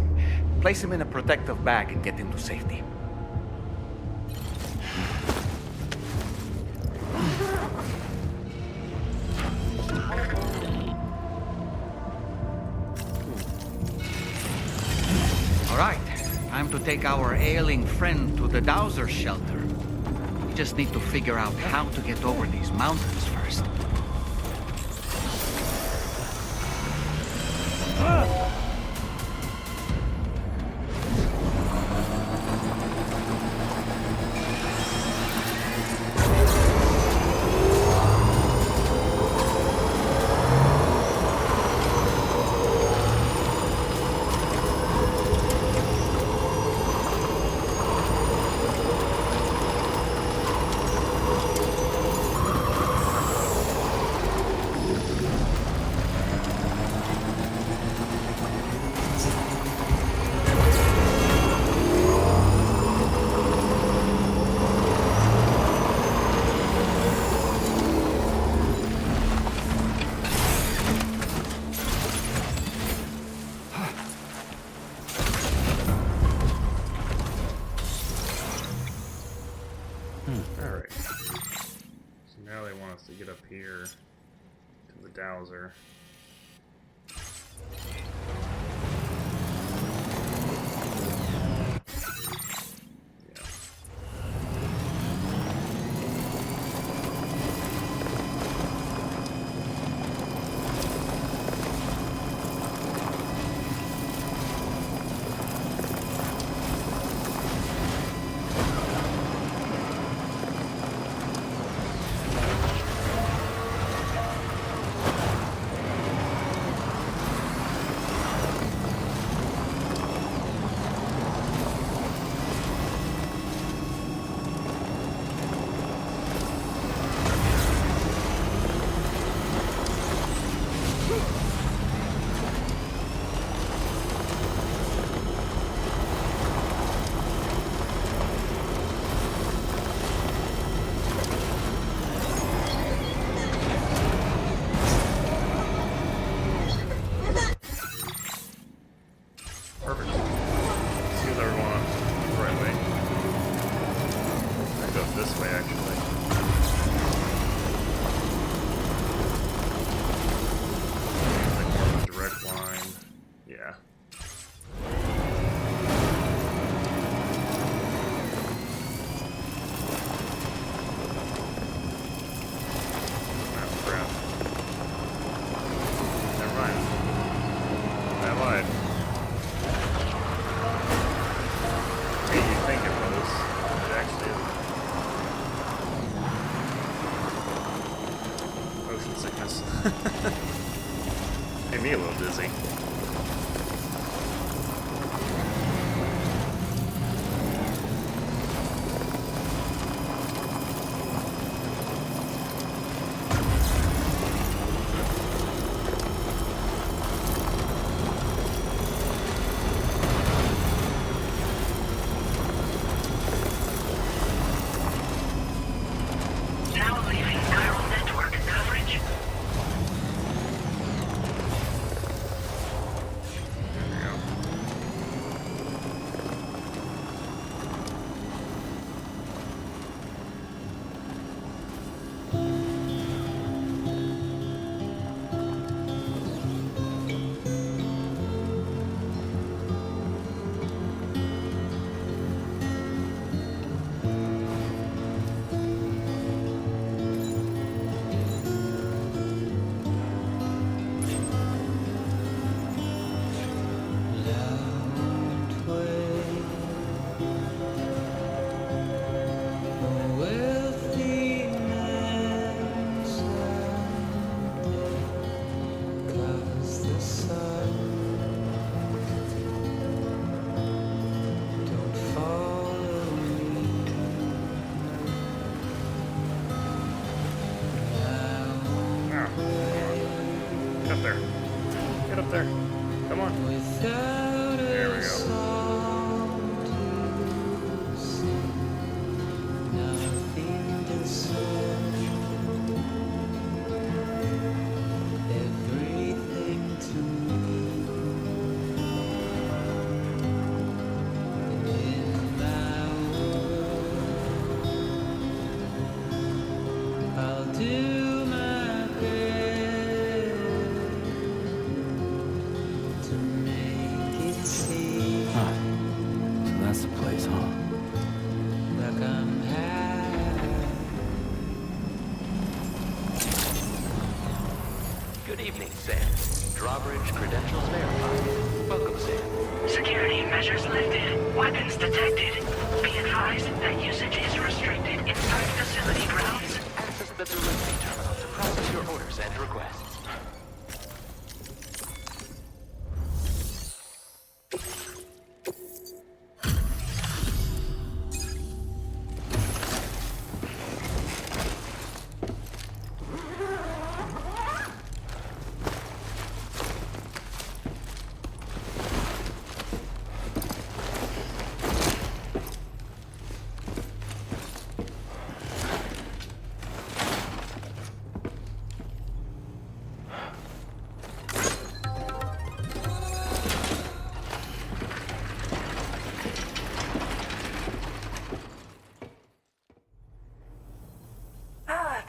Place him in a protective bag and get him to safety. All right, time to take our ailing friend to the Dowser shelter. We just need to figure out how to get over these mountains first. Alright. So now they want us to get up here to the Dowser. Yeah. Oh, crap. Never mind. I lied. Hey, you think it was. It actually isn't. Motion sickness. Made me a little dizzy. Now leaving neural network coverage. Get up there. Get up there. Come on. There we go. I'll do my best to make it seem So that's the place, huh? like I'm happy. Good evening, Sam. Drawbridge credentials verified. Welcome, Sam. Security measures lifted. Weapons detected. Be advised that usage is restricted inside facility grounds. Access the delivery terminal to process your orders and requests.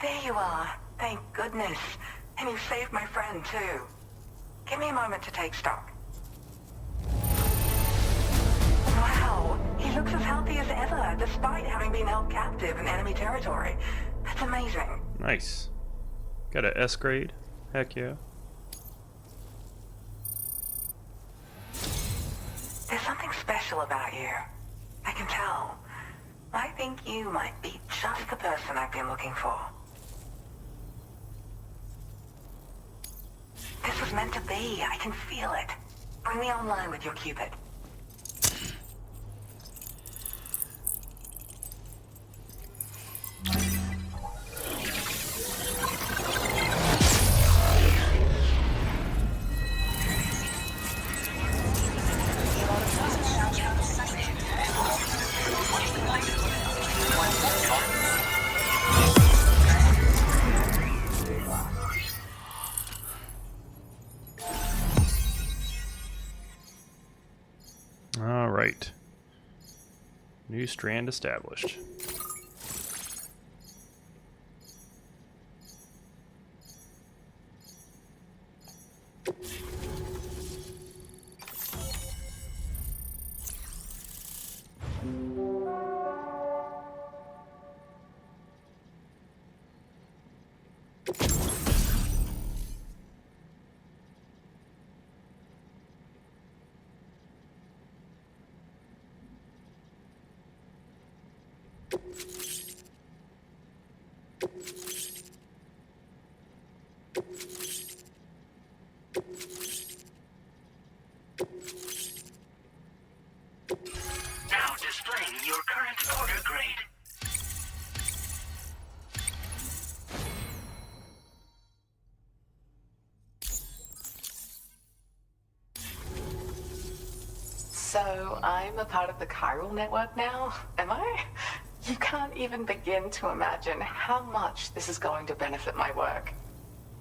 There you are. Thank goodness. And you saved my friend, too. Give me a moment to take stock. Wow, he looks as healthy as ever, despite having been held captive in enemy territory. That's amazing. Nice. Got an S grade? Heck yeah. There's something special about you. I can tell. I think you might be just the person I've been looking for. This was meant to be. I can feel it. Bring me online with your Cupid. All right. New strand established. Now displaying your current order grade. So, I'm a part of the chiral network now, am I? You can't even begin to imagine how much this is going to benefit my work.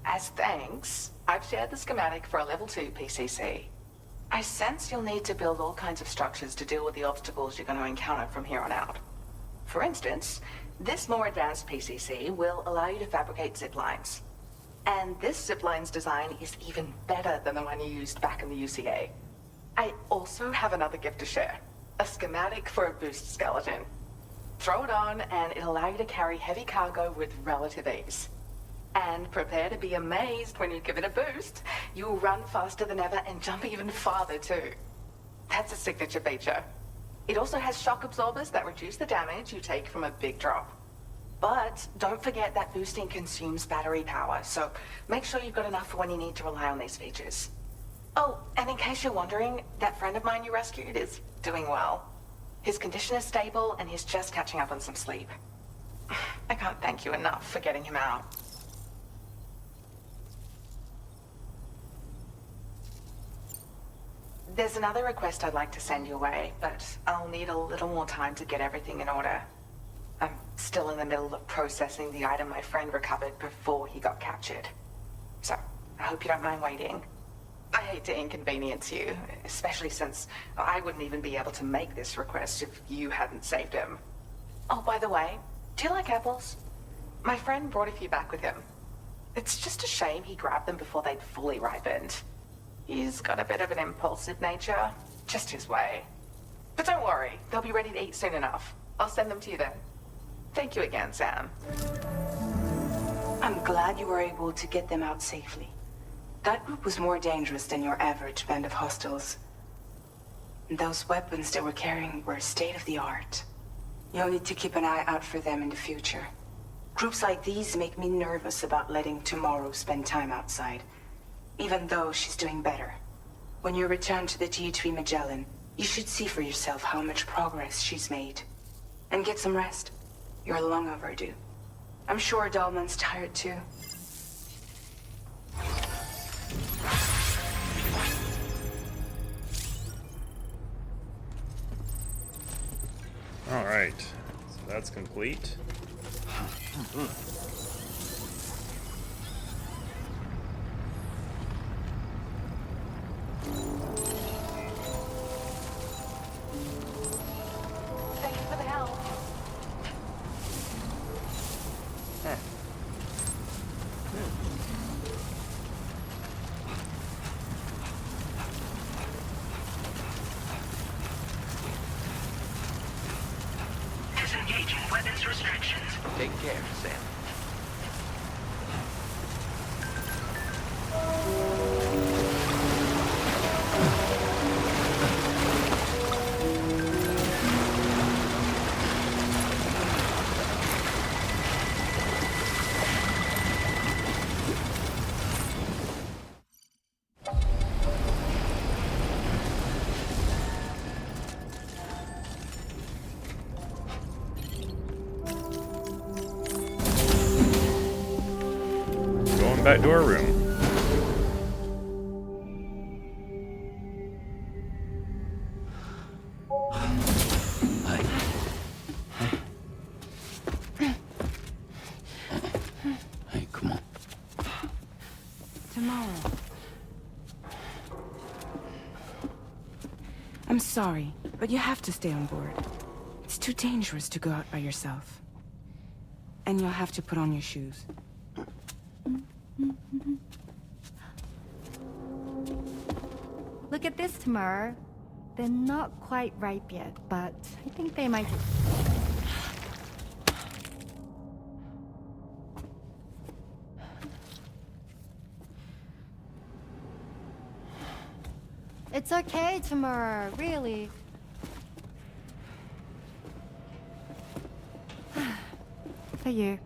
As thanks, I've shared the schematic for a level 2 PCC. I sense you'll need to build all kinds of structures to deal with the obstacles you're going to encounter from here on out. For instance, this more advanced PCC will allow you to fabricate zip lines. And this zip line's design is even better than the one you used back in the UCA. I also have another gift to share. A schematic for a boost skeleton. Throw it on and it'll allow you to carry heavy cargo with relative ease. And prepare to be amazed when you give it a boost. You'll run faster than ever and jump even farther too. That's a signature feature. It also has shock absorbers that reduce the damage you take from a big drop. But don't forget that boosting consumes battery power, so make sure you've got enough for when you need to rely on these features. Oh, and in case you're wondering, that friend of mine you rescued is doing well. His condition is stable and he's just catching up on some sleep. I can't thank you enough for getting him out. There's another request I'd like to send your way, but I'll need a little more time to get everything in order. I'm still in the middle of processing the item my friend recovered before he got captured. So, I hope you don't mind waiting. I hate to inconvenience you, especially since I wouldn't even be able to make this request if you hadn't saved him. Oh, by the way, do you like apples? My friend brought a few back with him. It's just a shame he grabbed them before they'd fully ripened. He's got a bit of an impulsive nature, just his way. But don't worry, they'll be ready to eat soon enough. I'll send them to you then. Thank you again, Sam. I'm glad you were able to get them out safely. That group was more dangerous than your average band of hostiles. Those weapons they were carrying were state-of-the-art. You'll need to keep an eye out for them in the future. Groups like these make me nervous about letting Tomorrow spend time outside, even though she's doing better. When you return to the GHV Magellan, you should see for yourself how much progress she's made. And get some rest. You're long overdue. I'm sure Dahlman's tired too. Alright, so that's complete. Thank you for the help. Disengaging weapons restrictions. Take care, Sam. Going back to our room. Hey, come on. Tomorrow. I'm sorry, but you have to stay on board. It's too dangerous to go out by yourself. And you'll have to put on your shoes. Look at this, Tamar. They're not quite ripe yet, but I think they might. It's okay, Tamar, really. for you.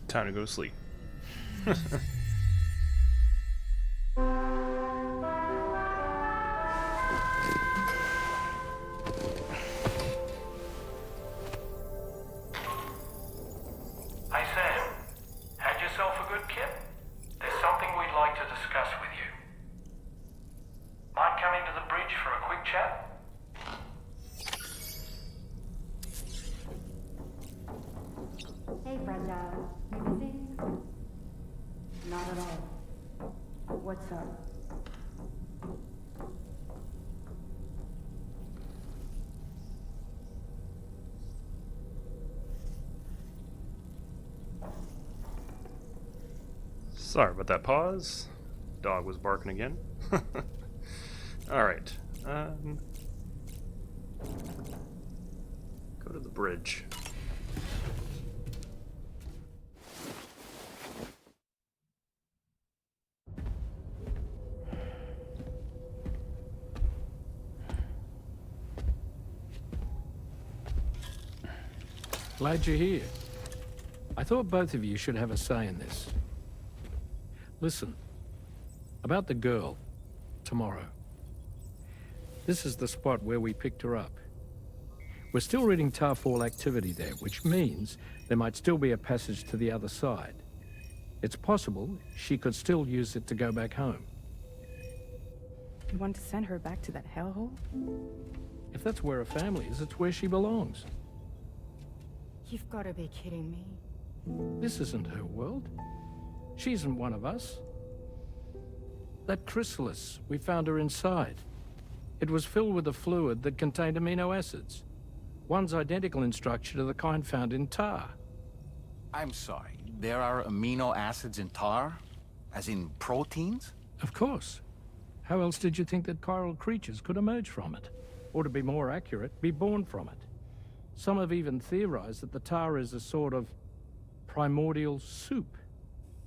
Time to go to sleep. Hey Sam, had yourself a good kip? There's something we'd like to discuss with you. Mind coming to the bridge for a quick chat? Hey, Fragile. You busy? Not at all. What's up? Sorry about that pause. Dog was barking again. Alright. Go to the bridge. Glad you're here. I thought both of you should have a say in this. Listen, about the girl, tomorrow. This is the spot where we picked her up. We're still reading Tarfall activity there, which means there might still be a passage to the other side. It's possible she could still use it to go back home. You want to send her back to that hellhole? If that's where her family is, it's where she belongs. You've got to be kidding me. This isn't her world. She isn't one of us. That chrysalis, we found her inside. It was filled with a fluid that contained amino acids. One's identical in structure to the kind found in tar. I'm sorry, there are amino acids in tar? As in proteins? Of course. How else did you think that chiral creatures could emerge from it? Or to be more accurate, be born from it? Some have even theorized that the tar is a sort of primordial soup.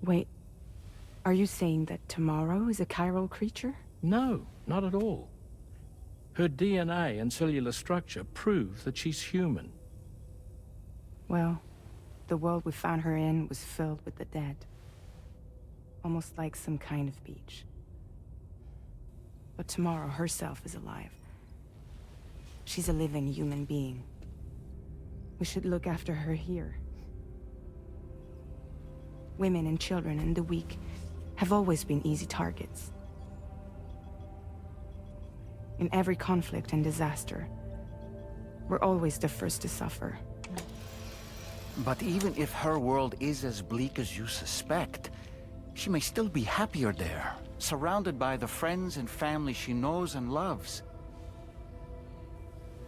Wait, are you saying that tomorrow is a chiral creature? No, not at all. Her DNA and cellular structure prove that she's human. Well, the world we found her in was filled with the dead. Almost like some kind of beach. But tomorrow herself is alive. She's a living human being. We should look after her here. Women and children and the weak have always been easy targets. In every conflict and disaster, we're always the first to suffer. But even if her world is as bleak as you suspect, she may still be happier there, surrounded by the friends and family she knows and loves.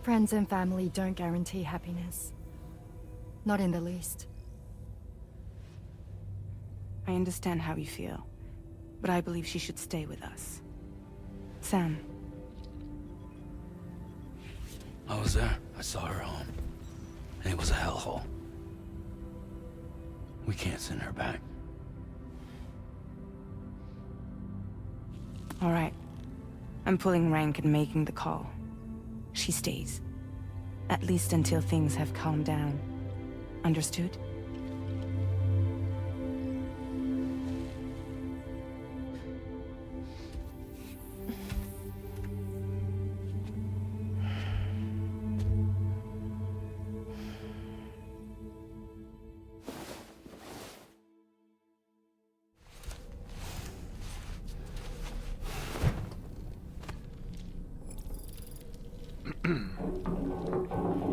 Friends and family don't guarantee happiness. Not in the least. I understand how you feel, but I believe she should stay with us. Sam. I was there. I saw her home. And it was a hellhole. We can't send her back. All right. I'm pulling rank and making the call. She stays. At least until things have calmed down. Understood?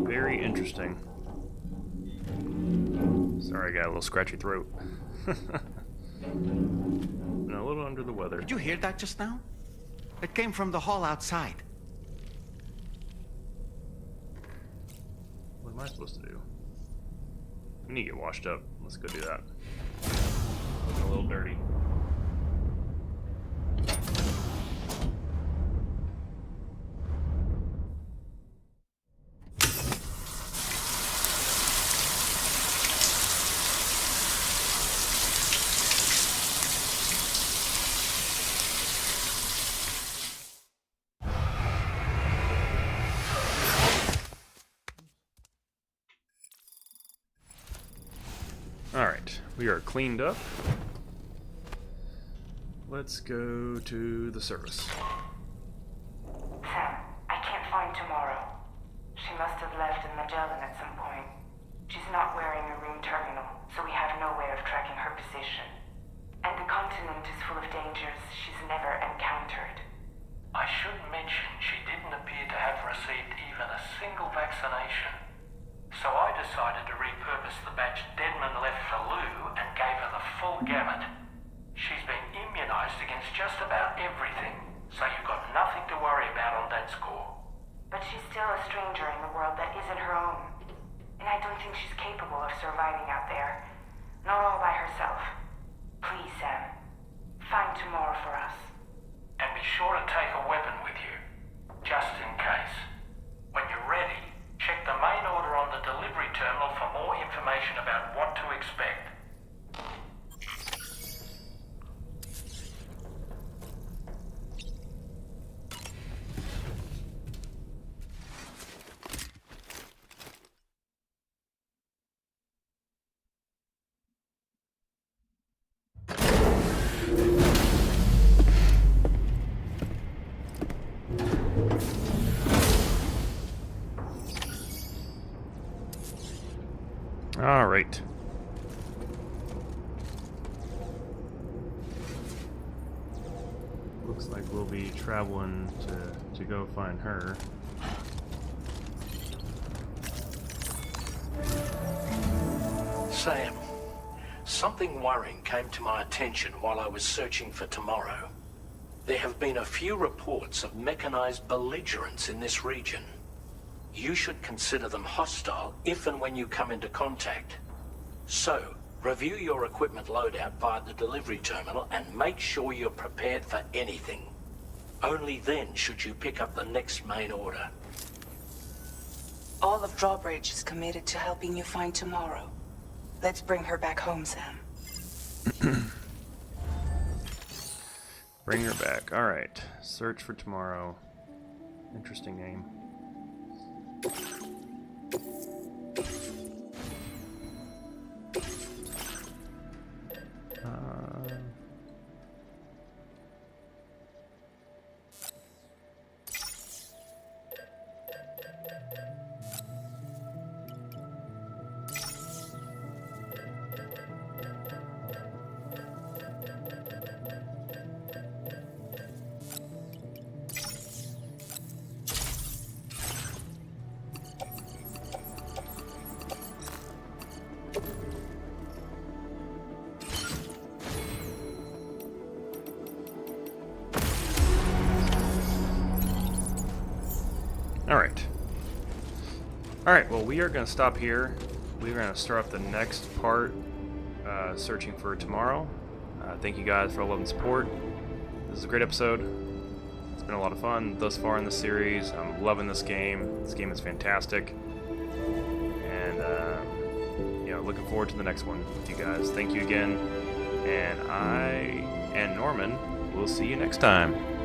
Very interesting. Sorry, I got a little scratchy throat. And a little under the weather. Did you hear that just now? It came from the hall outside. What am I supposed to do? We need to get washed up. Let's go do that. Looking a little dirty. Alright, we are cleaned up. Let's go to the service. Sam, I can't find Tomorrow. She must have left in Magellan at some point. She's not wearing a room terminal, so we have no way of tracking her position. And the continent is full of dangers she's never encountered. I should mention she didn't appear to have received even a single vaccination. So I decided to repurpose the batch Deadman left for Lou and gave her the full gamut. She's been immunized against just about everything, so you've got nothing to worry about on that score. But she's still a stranger in the world that isn't her own. And I don't think she's capable of surviving out there. Not all by herself. Please, Sam. Find Tomorrow for us. And be sure to take a weapon with you, just in case. When you're ready, check the main order on the delivery terminal for more information about what to expect. All right. Looks like we'll be traveling to go find her. Sam, something worrying came to my attention while I was searching for Tomorrow. There have been a few reports of mechanized belligerents in this region. You should consider them hostile if and when you come into contact. So, review your equipment loadout via the delivery terminal and make sure you're prepared for anything. Only then should you pick up the next main order. All of Drawbridge is committed to helping you find Tomorrow. Let's bring her back home, Sam. Bring her back. All right. Search for Tomorrow. Interesting name. Alright, well, we are going to stop here. We're going to start off the next part, searching for Tomorrow. Thank you guys for all love and support. This is a great episode. It's been a lot of fun thus far in the series. I'm loving this game. This game is fantastic. And, looking forward to the next one with you guys. Thank you again. And I and Norman will see you next time.